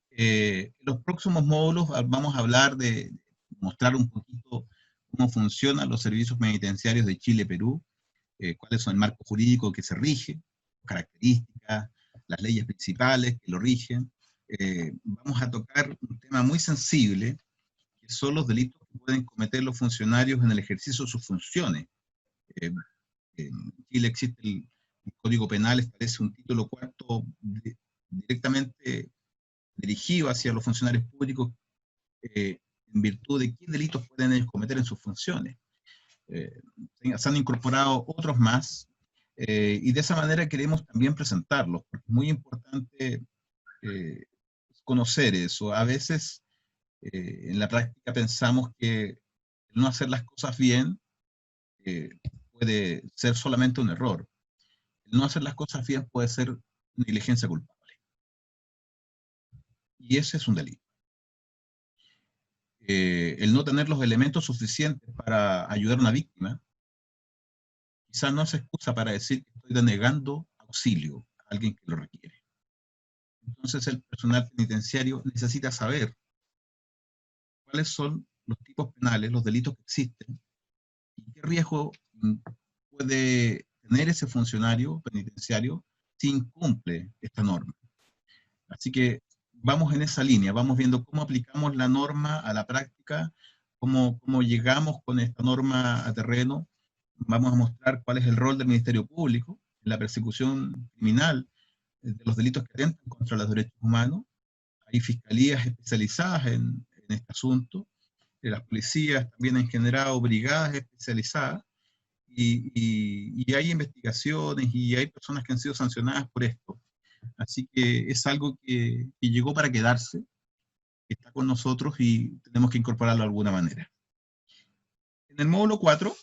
En los próximos módulos vamos a hablar de mostrar un poquito cómo funcionan los servicios penitenciarios de Chile y Perú, cuáles son el marco jurídico que se rige, características, las leyes principales que lo rigen. Vamos a tocar un tema muy sensible, que son los delitos que pueden cometer los funcionarios en el ejercicio de sus funciones. En Chile existe el Código Penal, establece un título cuarto directamente dirigido hacia los funcionarios públicos en virtud de qué delitos pueden ellos cometer en sus funciones. Se han incorporado otros más, y de esa manera queremos también presentarlos, porque es muy importante conocer eso. A veces en la práctica pensamos que el no hacer las cosas bien puede ser solamente un error. El no hacer las cosas bien puede ser negligencia culpable. Y ese es un delito. El no tener los elementos suficientes para ayudar a una víctima, quizás no es excusa para decir que estoy denegando auxilio a alguien que lo requiere. Entonces el personal penitenciario necesita saber cuáles son los tipos penales, los delitos que existen, y qué riesgo puede tener ese funcionario penitenciario si incumple esta norma. Así que vamos en esa línea, vamos viendo cómo aplicamos la norma a la práctica, cómo llegamos con esta norma a terreno. Vamos a mostrar cuál es el rol del Ministerio Público en la persecución criminal de los delitos que atentan contra los derechos humanos. Hay fiscalías especializadas en este asunto, las policías también han generado brigadas especializadas, y hay investigaciones y hay personas que han sido sancionadas por esto. Así que es algo que llegó para quedarse, que está con nosotros y tenemos que incorporarlo de alguna manera. En el módulo 4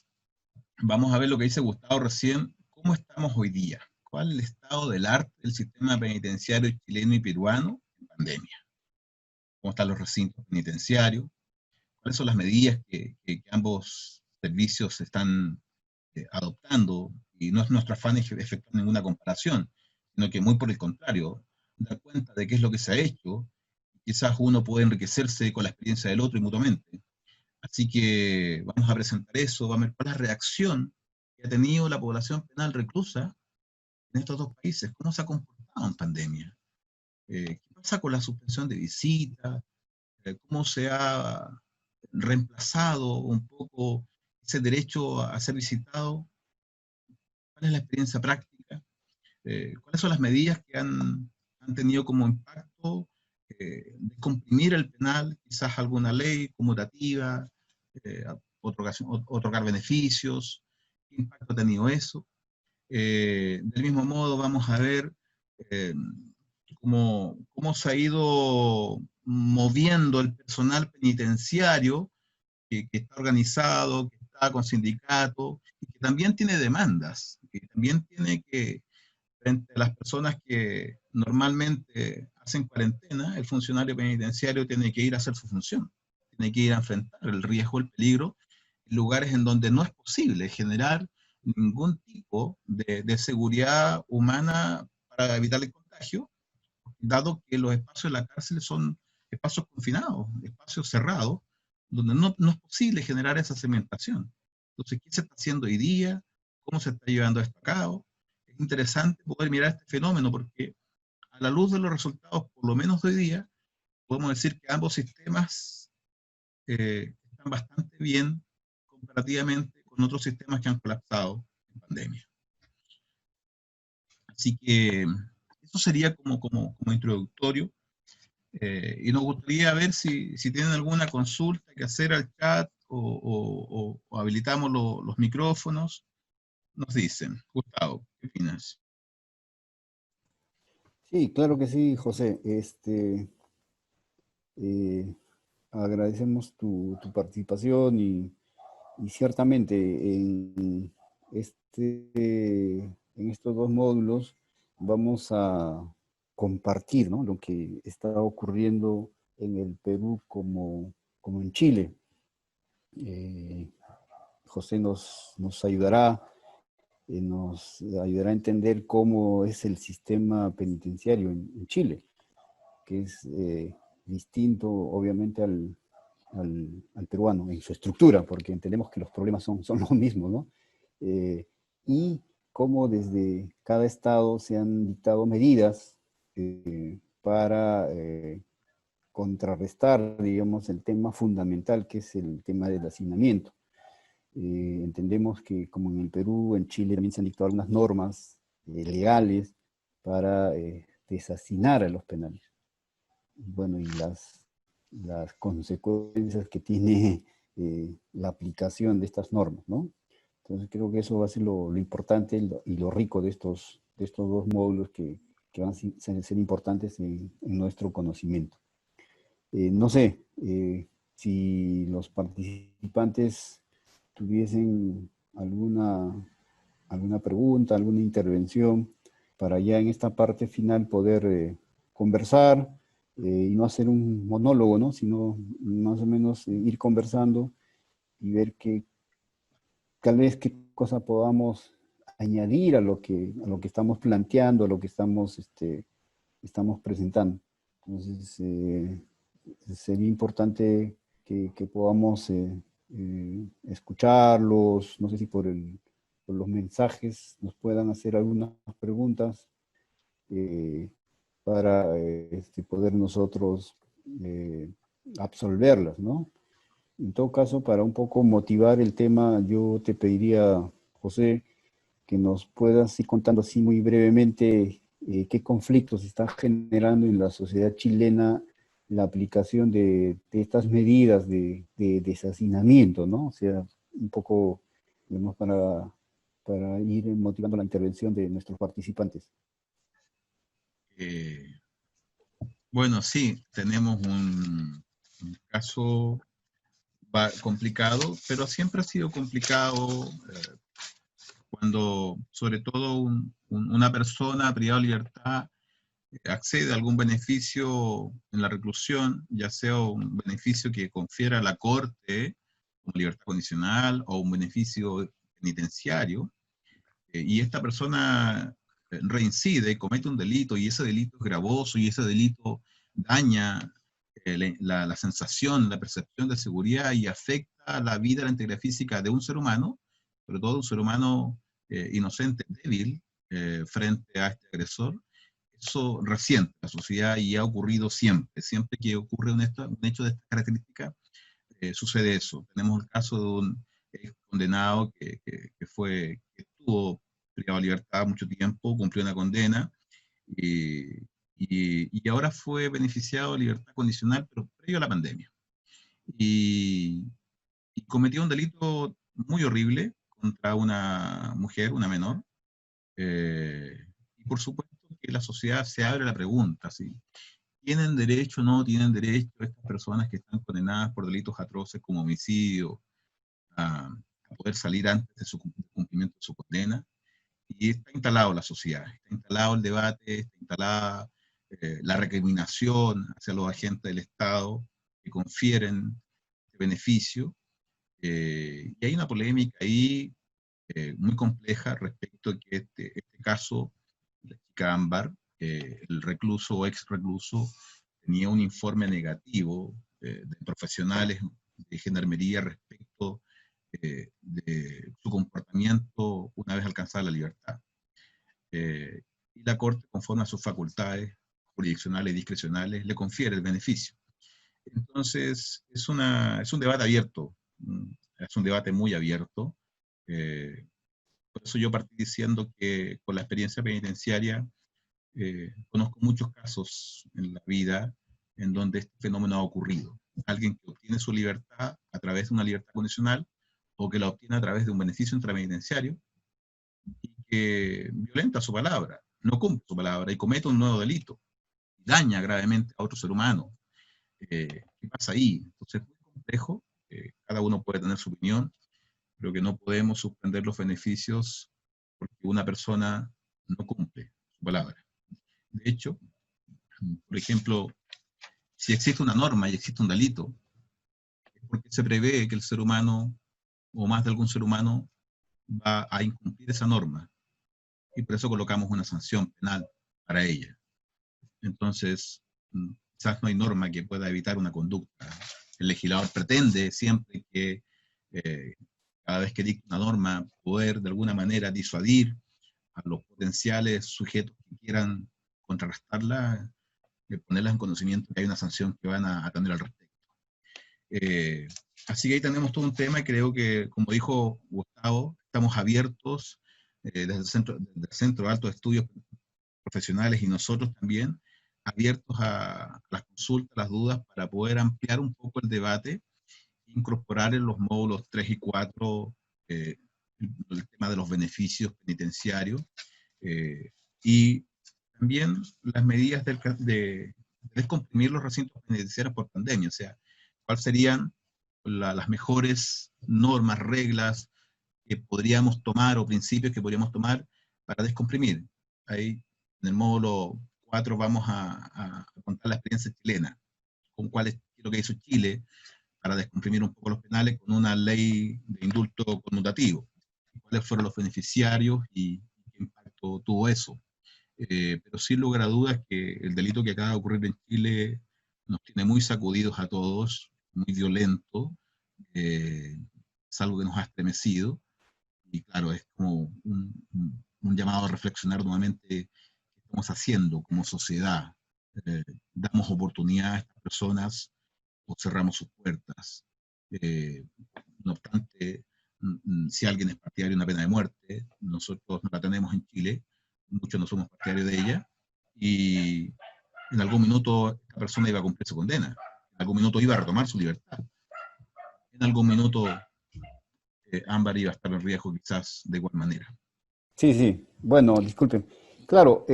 vamos a ver lo que dice Gustavo recién, cómo estamos hoy día, cuál es el estado del arte del sistema penitenciario chileno y peruano en pandemia, cómo están los recintos penitenciarios, cuáles son las medidas que ambos servicios están adoptando, y no es nuestro afán efectuar ninguna comparación, sino que muy por el contrario, dar cuenta de qué es lo que se ha hecho, quizás uno puede enriquecerse con la experiencia del otro y mutuamente. Así que vamos a presentar eso, vamos a ver cuál es la reacción que ha tenido la población penal reclusa en estos dos países, cómo se ha comportado en pandemia, qué pasa con la suspensión de visitas, cómo se ha reemplazado un poco ese derecho a ser visitado, cuál es la experiencia práctica, cuáles son las medidas que han tenido como impacto de comprimir el penal, quizás alguna ley conmutativa, otorgar beneficios, qué impacto ha tenido eso. Del mismo modo vamos a ver cómo se ha ido moviendo el personal penitenciario que está organizado, que está con sindicatos, y que también tiene demandas, que también tiene que, frente a las personas que normalmente hacen cuarentena, el funcionario penitenciario tiene que ir a hacer su función, tiene que ir a enfrentar el riesgo, el peligro, en lugares en donde no es posible generar ningún tipo de seguridad humana para evitar el contagio, dado que los espacios de la cárcel son espacios confinados, espacios cerrados, donde no es posible generar esa segmentación. Entonces, ¿qué se está haciendo hoy día? ¿Cómo se está llevando esto a cabo? Es interesante poder mirar este fenómeno porque a la luz de los resultados, por lo menos de hoy día, podemos decir que ambos sistemas están bastante bien comparativamente con otros sistemas que han colapsado en pandemia. Así que eso sería como introductorio. Y nos gustaría ver si tienen alguna consulta que hacer al chat o habilitamos los micrófonos. Nos dicen. Gustavo, ¿qué opinas? Sí, claro que sí, José. Agradecemos tu participación y ciertamente en estos dos módulos vamos a compartir, ¿no?, lo que está ocurriendo en el Perú como en Chile. José nos ayudará a entender cómo es el sistema penitenciario en Chile, que es distinto, obviamente, al peruano en su estructura, porque entendemos que los problemas son los mismos, ¿no? Y cómo desde cada estado se han dictado medidas para contrarrestar, digamos, el tema fundamental, que es el tema del hacinamiento. Entendemos que, como en el Perú, en Chile también se han dictado algunas normas legales para deshacinar a los penales. Bueno, y las consecuencias que tiene la aplicación de estas normas, ¿no? Entonces creo que eso va a ser lo importante y lo rico de estos dos módulos que van a ser importantes en nuestro conocimiento. No sé si los participantes tuviesen alguna pregunta, alguna intervención, para ya en esta parte final poder conversar y no hacer un monólogo, ¿no?, sino más o menos ir conversando y ver tal vez qué cosa podamos añadir a lo que estamos planteando, a lo que estamos presentando. Entonces, sería importante que podamos escucharlos, no sé si por los mensajes nos puedan hacer algunas preguntas para poder nosotros absolverlas, ¿no? En todo caso, para un poco motivar el tema, yo te pediría, José, que nos puedas ir contando así muy brevemente qué conflictos está generando en la sociedad chilena la aplicación de estas medidas de deshacinamiento, ¿no? O sea, un poco, digamos, para ir motivando la intervención de nuestros participantes. Bueno, sí, tenemos un caso complicado, pero siempre ha sido complicado cuando, sobre todo, una persona privada de libertad accede a algún beneficio en la reclusión, ya sea un beneficio que confiera la Corte, como libertad condicional, o un beneficio penitenciario, y esta persona reincide, comete un delito, y ese delito es gravoso, y ese delito daña la sensación, la percepción de seguridad, y afecta la vida, la integridad física de un ser humano, sobre todo un ser humano inocente, débil, frente a este agresor. Eso resiente la sociedad y ha ocurrido siempre. Siempre que ocurre un hecho de esta característica, sucede eso. Tenemos el caso de un condenado que estuvo privado de libertad mucho tiempo, cumplió una condena y ahora fue beneficiado de libertad condicional, pero previo a la pandemia. Y cometió un delito muy horrible contra una mujer, una menor. Y por supuesto que la sociedad se abre la pregunta, ¿sí? ¿Tienen derecho o no tienen derecho estas personas que están condenadas por delitos atroces como homicidio a poder salir antes de su cumplimiento de su condena? Y está instalado la sociedad, está instalado el debate, está instalada la recriminación hacia los agentes del Estado que confieren este beneficio. Y hay una polémica ahí muy compleja respecto a que este caso, la chica Ámbar, el recluso o ex recluso, tenía un informe negativo de profesionales de gendarmería respecto de su comportamiento una vez alcanzada la libertad. Y la Corte, conforme a sus facultades jurisdiccionales y discrecionales, le confiere el beneficio. Entonces, es un debate abierto, es un debate muy abierto. Por eso yo partí diciendo que con la experiencia penitenciaria conozco muchos casos en la vida en donde este fenómeno ha ocurrido. Alguien que obtiene su libertad a través de una libertad condicional o que la obtiene a través de un beneficio intrapenitenciario y que violenta su palabra, no cumple su palabra y comete un nuevo delito, daña gravemente a otro ser humano. ¿Qué pasa ahí? Entonces es muy complejo, cada uno puede tener su opinión, pero que no podemos suspender los beneficios porque una persona no cumple palabra. De hecho, por ejemplo, si existe una norma y existe un delito, es porque se prevé que el ser humano, o más de algún ser humano, va a incumplir esa norma. Y por eso colocamos una sanción penal para ella. Entonces, quizás no hay norma que pueda evitar una conducta. El legislador pretende siempre que cada vez que dicta una norma, poder de alguna manera disuadir a los potenciales sujetos que quieran contrarrestarla, ponerlas en conocimiento que hay una sanción que van a tener al respecto. Así que ahí tenemos todo un tema y creo que, como dijo Gustavo, estamos abiertos desde el Centro de Altos Estudios Profesionales y nosotros también, abiertos a las consultas, las dudas, para poder ampliar un poco el debate, incorporar en los módulos 3 y 4 el tema de los beneficios penitenciarios y también las medidas de descomprimir los recintos penitenciarios por pandemia, o sea, cuáles serían las mejores normas, reglas que podríamos tomar o principios que podríamos tomar para descomprimir. Ahí en el módulo 4 vamos a contar la experiencia chilena, con cuál es lo que hizo Chile para descomprimir un poco los penales con una ley de indulto conmutativo. ¿Cuáles fueron los beneficiarios y qué impacto tuvo eso? Pero sin lugar a dudas que el delito que acaba de ocurrir en Chile nos tiene muy sacudidos a todos, muy violento, es algo que nos ha estremecido, y claro, es como un llamado a reflexionar nuevamente qué estamos haciendo como sociedad. ¿Damos oportunidad a estas personas o cerramos sus puertas? No obstante, si alguien es partidario de una pena de muerte, nosotros no la tenemos en Chile, muchos no somos partidarios de ella, y en algún minuto esta persona iba a cumplir su condena, en algún minuto iba a retomar su libertad, en algún minuto Ámbar iba a estar en riesgo quizás de igual manera. Sí, sí. Bueno, disculpen. Claro,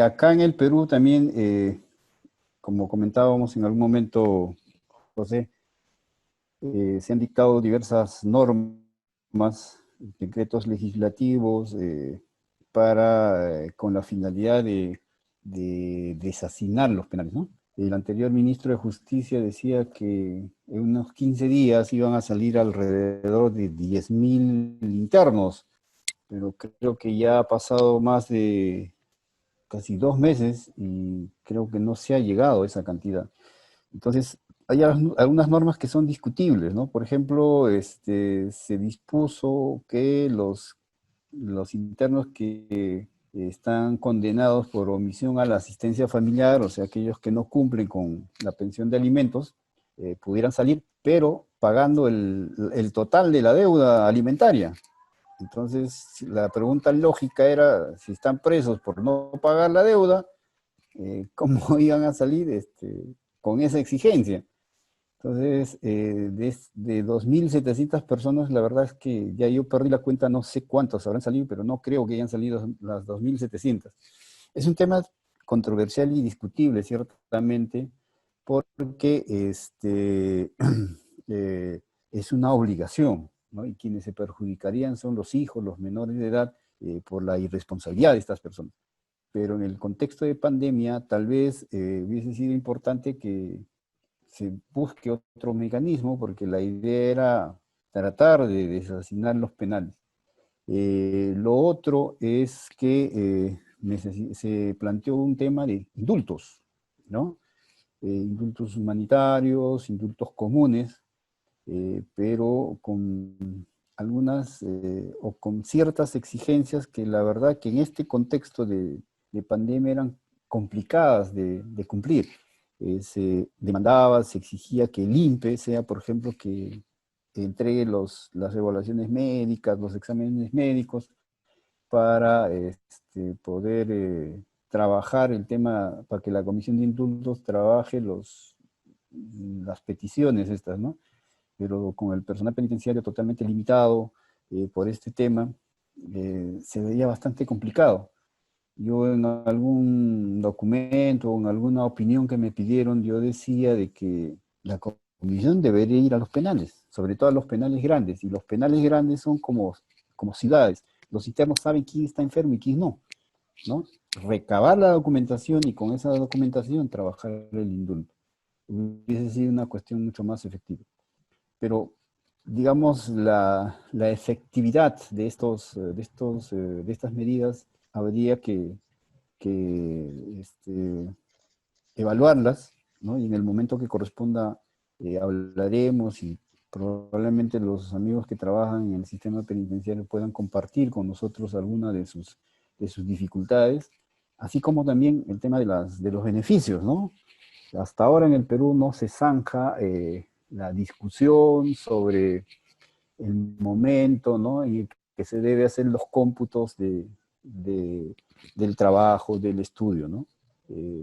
acá en el Perú también, como comentábamos en algún momento, José, se han dictado diversas normas, decretos legislativos, con la finalidad de deshacinar los penales, ¿no? El anterior ministro de Justicia decía que en unos 15 días iban a salir alrededor de 10.000 internos, pero creo que ya ha pasado más de casi 2 meses y creo que no se ha llegado a esa cantidad. Entonces, hay algunas normas que son discutibles, ¿no? Por ejemplo, se dispuso que los internos que están condenados por omisión a la asistencia familiar, o sea, aquellos que no cumplen con la pensión de alimentos, pudieran salir, pero pagando el total de la deuda alimentaria. Entonces, la pregunta lógica era, si están presos por no pagar la deuda, ¿cómo iban a salir con esa exigencia? Entonces, de 2.700 personas, la verdad es que ya yo perdí la cuenta, no sé cuántos habrán salido, pero no creo que hayan salido las 2.700. Es un tema controversial y discutible, ciertamente, porque es una obligación, ¿no? Y quienes se perjudicarían son los hijos, los menores de edad, por la irresponsabilidad de estas personas. Pero en el contexto de pandemia, tal vez hubiese sido importante que se busque otro mecanismo, porque la idea era tratar de deshacinar los penales. Lo otro es que se planteó un tema de indultos, ¿no? Indultos humanitarios, indultos comunes, pero con algunas o con ciertas exigencias que la verdad que en este contexto de pandemia eran complicadas de cumplir. Se demandaba, se exigía que el INPE sea, por ejemplo, que entregue las evaluaciones médicas, los exámenes médicos, para poder trabajar el tema, para que la Comisión de Indultos trabaje las peticiones estas, ¿no? Pero con el personal penitenciario totalmente limitado por este tema, se veía bastante complicado. Yo en algún documento o en alguna opinión que me pidieron, yo decía de que la comisión debería ir a los penales, sobre todo a los penales grandes, y los penales grandes son como ciudades. Los internos saben quién está enfermo y quién no. ¿no? Recabar la documentación y con esa documentación trabajar el indulto. Hubiese sido una cuestión mucho más efectiva. Pero, digamos, la efectividad de estas medidas habría que evaluarlas, ¿no? Y en el momento que corresponda hablaremos y probablemente los amigos que trabajan en el sistema penitenciario puedan compartir con nosotros alguna de sus dificultades, así como también el tema de los beneficios, ¿no? Hasta ahora en el Perú no se zanja la discusión sobre el momento, ¿no?, en el que se debe hacer los cómputos del trabajo, del estudio, ¿no?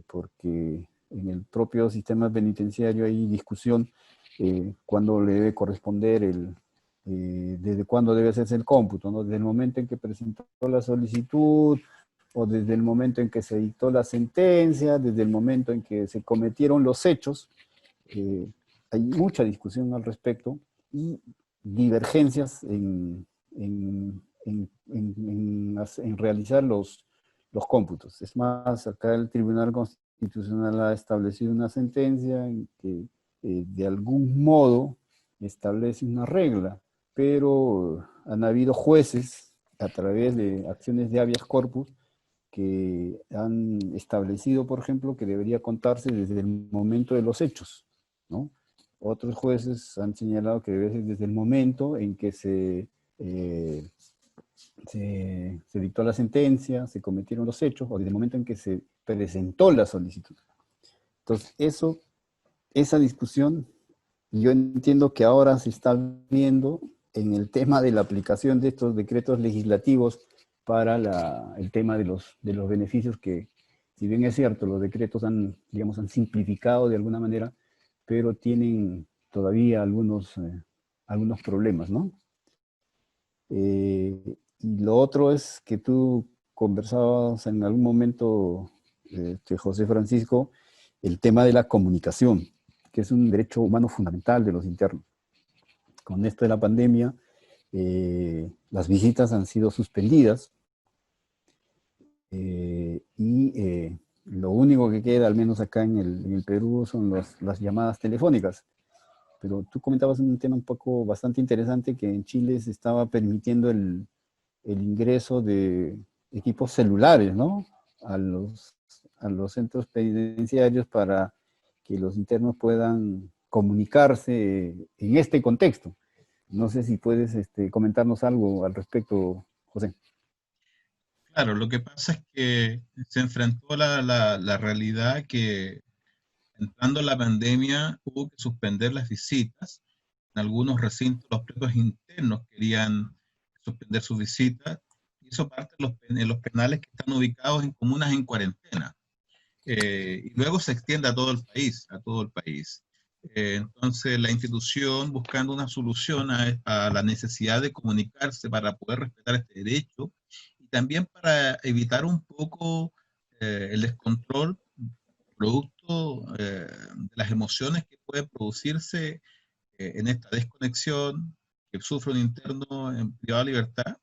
Porque en el propio sistema penitenciario hay discusión cuándo le debe corresponder desde cuándo debe hacerse el cómputo, ¿no? Desde el momento en que presentó la solicitud, o desde el momento en que se dictó la sentencia, desde el momento en que se cometieron los hechos. Hay mucha discusión al respecto y divergencias en realizar los cómputos. Es más, acá el Tribunal Constitucional ha establecido una sentencia en que de algún modo establece una regla, pero han habido jueces a través de acciones de habeas corpus que han establecido, por ejemplo, que debería contarse desde el momento de los hechos, ¿no? Otros jueces han señalado que debe ser desde el momento en que se dictó la sentencia, se cometieron los hechos, o desde el momento en que se presentó la solicitud. Entonces, esa discusión, yo entiendo que ahora se está viendo en el tema de la aplicación de estos decretos legislativos para el tema de los beneficios que, si bien es cierto, los decretos han simplificado de alguna manera, pero tienen todavía algunos problemas, ¿no? Y lo otro es que tú conversabas en algún momento, José Francisco, el tema de la comunicación, que es un derecho humano fundamental de los internos. Con esto de la pandemia, las visitas han sido suspendidas y lo único que queda, al menos acá en el Perú, son las llamadas telefónicas. Pero tú comentabas un tema bastante interesante, que en Chile se estaba permitiendo el ingreso de equipos celulares, ¿no?, a los centros penitenciarios para que los internos puedan comunicarse en este contexto. No sé si puedes comentarnos algo al respecto, José. Claro, lo que pasa es que se enfrentó la realidad que entrando la pandemia hubo que suspender las visitas. En algunos recintos los propios internos querían suspender sus visitas. Y eso parte de los penales que están ubicados en comunas en cuarentena. Y luego se extiende a todo el país, entonces la institución, buscando una solución a la necesidad de comunicarse para poder respetar este derecho, y también para evitar un poco el descontrol producto de las emociones que puede producirse en esta desconexión que sufre un interno en privada libertad.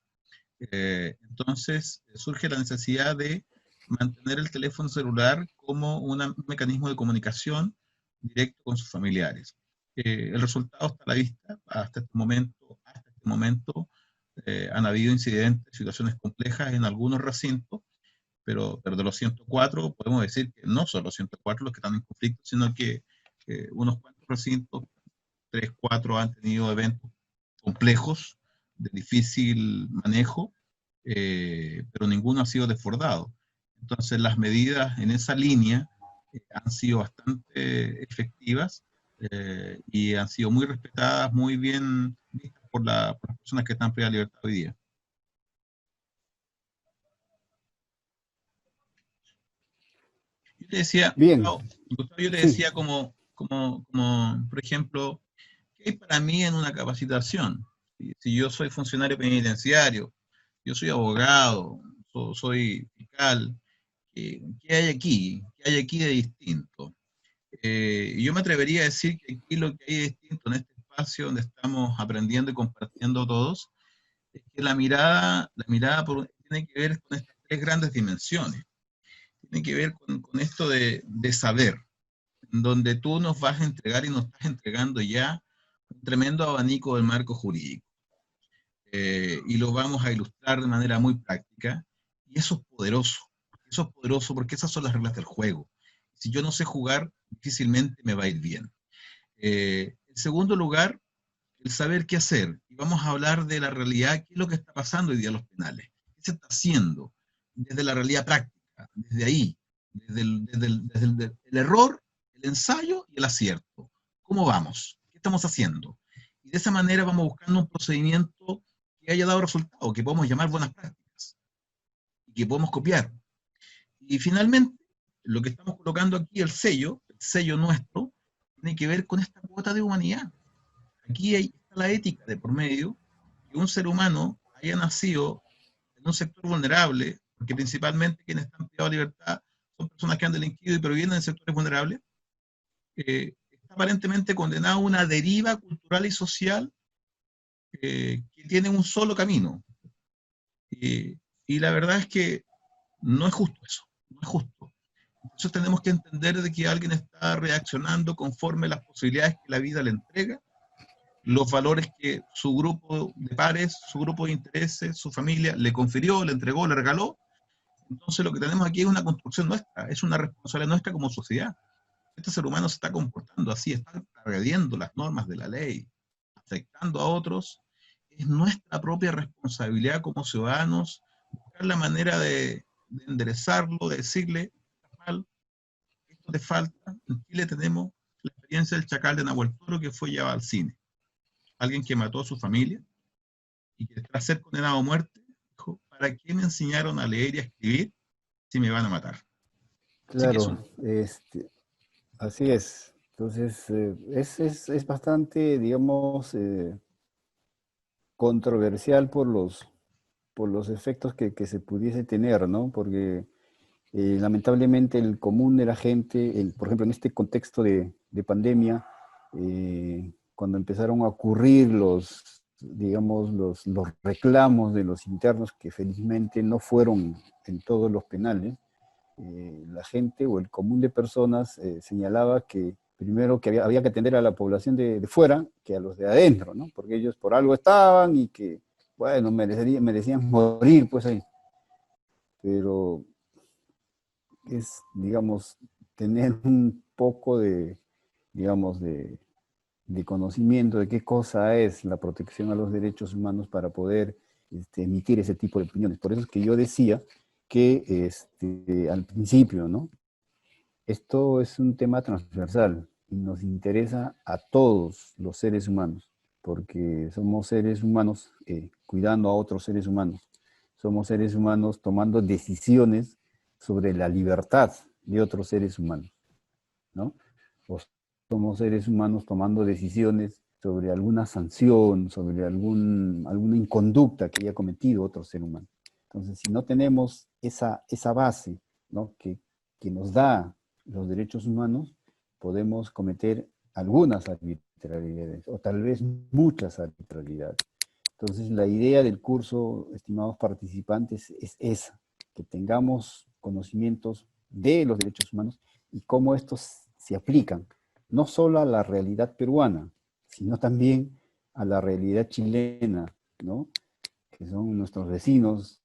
Entonces surge la necesidad de mantener el teléfono celular como un mecanismo de comunicación directo con sus familiares. El resultado está a la vista. Hasta este momento han habido incidentes, situaciones complejas en algunos recintos, pero de los 104 podemos decir que no son los 104 los que están en conflicto, sino que unos cuantos recintos, 3, 4, han tenido eventos complejos de difícil manejo, pero ninguno ha sido desbordado. Entonces las medidas en esa línea han sido bastante efectivas y han sido muy respetadas, muy bien vistas por las personas que están en privada libertad hoy día. Yo te decía, Bien. Gustavo, yo te Sí. decía como, por ejemplo, ¿qué hay para mí en una capacitación? Si yo soy funcionario penitenciario, yo soy abogado, soy fiscal, ¿qué hay aquí? ¿Qué hay aquí de distinto? Yo me atrevería a decir que aquí lo que hay de distinto en este espacio donde estamos aprendiendo y compartiendo todos, es que la mirada tiene que ver con estas tres grandes dimensiones. Tiene que ver con esto de saber, donde tú nos vas a entregar y nos estás entregando ya un tremendo abanico del marco jurídico. Y lo vamos a ilustrar de manera muy práctica. Y eso es poderoso. Eso es poderoso porque esas son las reglas del juego. Si yo no sé jugar, difícilmente me va a ir bien. En segundo lugar, el saber qué hacer. Y vamos a hablar de la realidad, qué es lo que está pasando hoy día en los penales. ¿Qué se está haciendo? Desde la realidad práctica, desde ahí, desde el error, el ensayo y el acierto. ¿Cómo vamos? ¿Qué estamos haciendo? Y de esa manera vamos buscando un procedimiento que haya dado resultado, que podemos llamar buenas prácticas y que podemos copiar. Y finalmente, lo que estamos colocando aquí, el sello nuestro, tiene que ver con esta cuota de humanidad. Aquí está la ética de por medio, que un ser humano haya nacido en un sector vulnerable, porque principalmente quienes están privados de libertad son personas que han delinquido y provienen de sectores vulnerables, está aparentemente condenado a una deriva cultural y social que tiene un solo camino. Y la verdad es que no es justo eso, no es justo. Entonces tenemos que entender de que alguien está reaccionando conforme a las posibilidades que la vida le entrega, los valores que su grupo de pares, su grupo de intereses, su familia le confirió, le entregó, le regaló. Entonces lo que tenemos aquí es una construcción nuestra, es una responsabilidad nuestra como sociedad. Este ser humano se está comportando así, está agrediendo las normas de la ley, afectando a otros. Es nuestra propia responsabilidad como ciudadanos buscar la manera de enderezarlo, de decirle, está mal, esto te falta. En Chile tenemos la experiencia del Chacal de Nahuel Toro, que fue llevado al cine. Alguien que mató a su familia y que tras ser condenado a muerte, dijo, ¿para qué me enseñaron a leer y a escribir si me van a matar? Así que Claro, así es. Entonces, es bastante, digamos, controversial por los efectos que se pudiese tener, ¿no? Porque lamentablemente el común de la gente, por ejemplo, en este contexto de pandemia, cuando empezaron a ocurrir digamos, los reclamos de los internos, que felizmente no fueron en todos los penales, la gente o el común de personas señalaba que primero que había que atender a la población de fuera que a los de adentro, ¿no? Porque ellos por algo estaban y que, bueno, merecían morir, pues ahí. Pero es, digamos, tener un poco de, digamos, de conocimiento de qué cosa es la protección a los derechos humanos para poder emitir ese tipo de opiniones. Por eso es que yo decía que al principio, ¿no? Esto es un tema transversal y nos interesa a todos los seres humanos, porque somos seres humanos cuidando a otros seres humanos. Somos seres humanos tomando decisiones sobre la libertad de otros seres humanos, ¿no? O somos seres humanos tomando decisiones sobre alguna sanción, sobre alguna inconducta que haya cometido otro ser humano. Entonces, si no tenemos esa base, ¿no? que nos da los derechos humanos, podemos cometer algunas arbitrariedades, o tal vez muchas arbitrariedades. Entonces, la idea del curso, estimados participantes, es esa, que tengamos conocimientos de los derechos humanos y cómo estos se aplican, no solo a la realidad peruana, sino también a la realidad chilena, ¿no? Que son nuestros vecinos,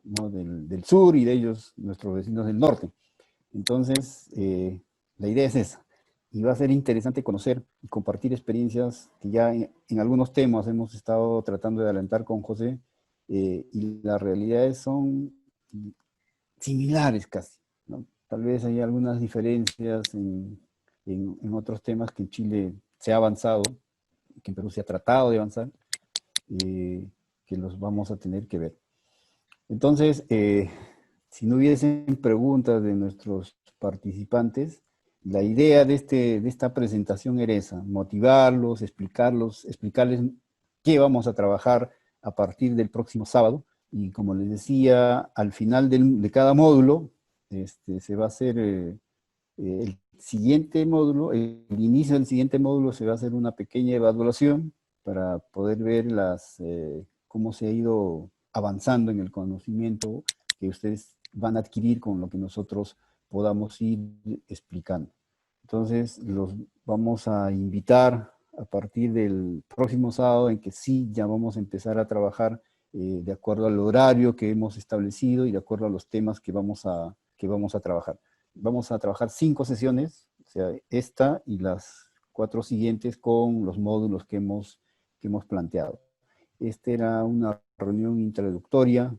¿no? del sur y de ellos nuestros vecinos del norte. Entonces, la idea es esa. Y va a ser interesante conocer y compartir experiencias que ya en algunos temas hemos estado tratando de adelantar con José, y las realidades son similares casi, ¿no? Tal vez hay algunas diferencias en otros temas que en Chile se ha avanzado, que en Perú se ha tratado de avanzar, que los vamos a tener que ver. Entonces, si no hubiesen preguntas de nuestros participantes, la idea de esta presentación era esa, motivarlos, explicarles qué vamos a trabajar a partir del próximo sábado. Y como les decía, al final de cada módulo, se va a hacer el siguiente módulo, el inicio del siguiente módulo se va a hacer una pequeña evaluación para poder ver cómo se ha ido avanzando en el conocimiento que ustedes van a adquirir con lo que nosotros podamos ir explicando. Entonces, los vamos a invitar a partir del próximo sábado, en que sí ya vamos a empezar a trabajar de acuerdo al horario que hemos establecido y de acuerdo a los temas que vamos a trabajar. Vamos a trabajar 5 sesiones, o sea, esta y las 4 siguientes con los módulos que hemos planteado. Esta era una reunión introductoria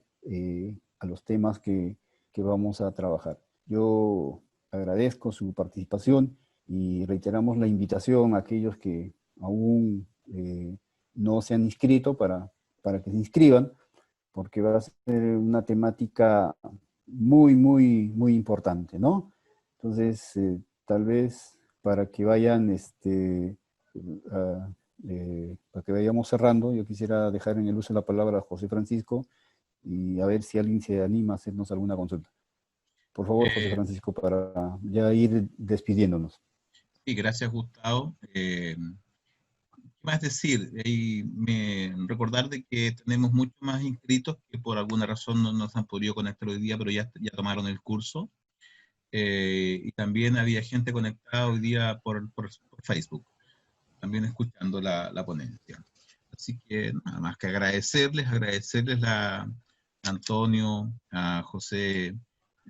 a los temas que vamos a trabajar. Yo agradezco su participación y reiteramos la invitación a aquellos que aún no se han inscrito para que se inscriban, porque va a ser una temática muy, muy, muy importante, ¿no? Entonces, tal vez para que vayan, para que vayamos cerrando, yo quisiera dejar en el uso de la palabra a José Francisco y a ver si alguien se anima a hacernos alguna consulta. Por favor, José Francisco, para ya ir despidiéndonos. Sí, gracias, Gustavo. ¿Qué más decir? Recordar de que tenemos muchos más inscritos que por alguna razón no se han podido conectar hoy día, pero ya tomaron el curso. Y también había gente conectada hoy día por Facebook, también escuchando la ponencia. Así que nada más que agradecerles a Antonio, a José,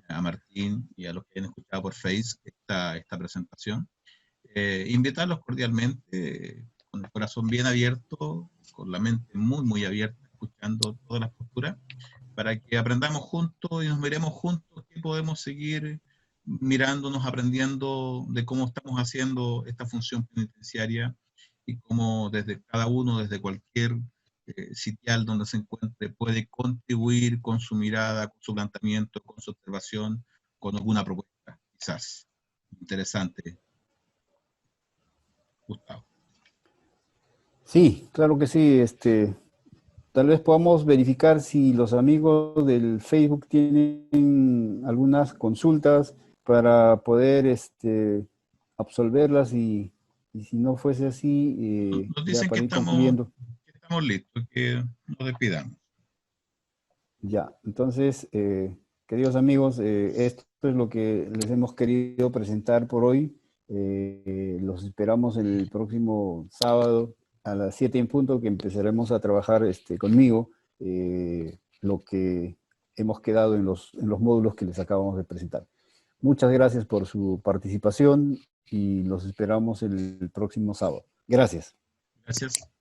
a Martín y a los que han escuchado por Facebook esta presentación. Invitarlos cordialmente, con el corazón bien abierto, con la mente muy, muy abierta, escuchando todas las posturas, para que aprendamos juntos y nos miremos juntos qué podemos seguir mirándonos, aprendiendo de cómo estamos haciendo esta función penitenciaria y cómo desde cada uno, desde cualquier sitial donde se encuentre, puede contribuir con su mirada, con su planteamiento, con su observación, con alguna propuesta, quizás interesante. Gustavo. Sí, claro que sí. Tal vez podamos verificar si los amigos del Facebook tienen algunas consultas para poder absolverlas y si no fuese así, Nos ya dicen para ir concluyendo. que estamos listos, que nos despidamos. Ya, entonces, queridos amigos, esto es lo que les hemos querido presentar por hoy. Los esperamos el próximo sábado a las 7 en punto, que empezaremos a trabajar conmigo lo que hemos quedado en los módulos que les acabamos de presentar. Muchas gracias por su participación y los esperamos el próximo sábado. Gracias. Gracias.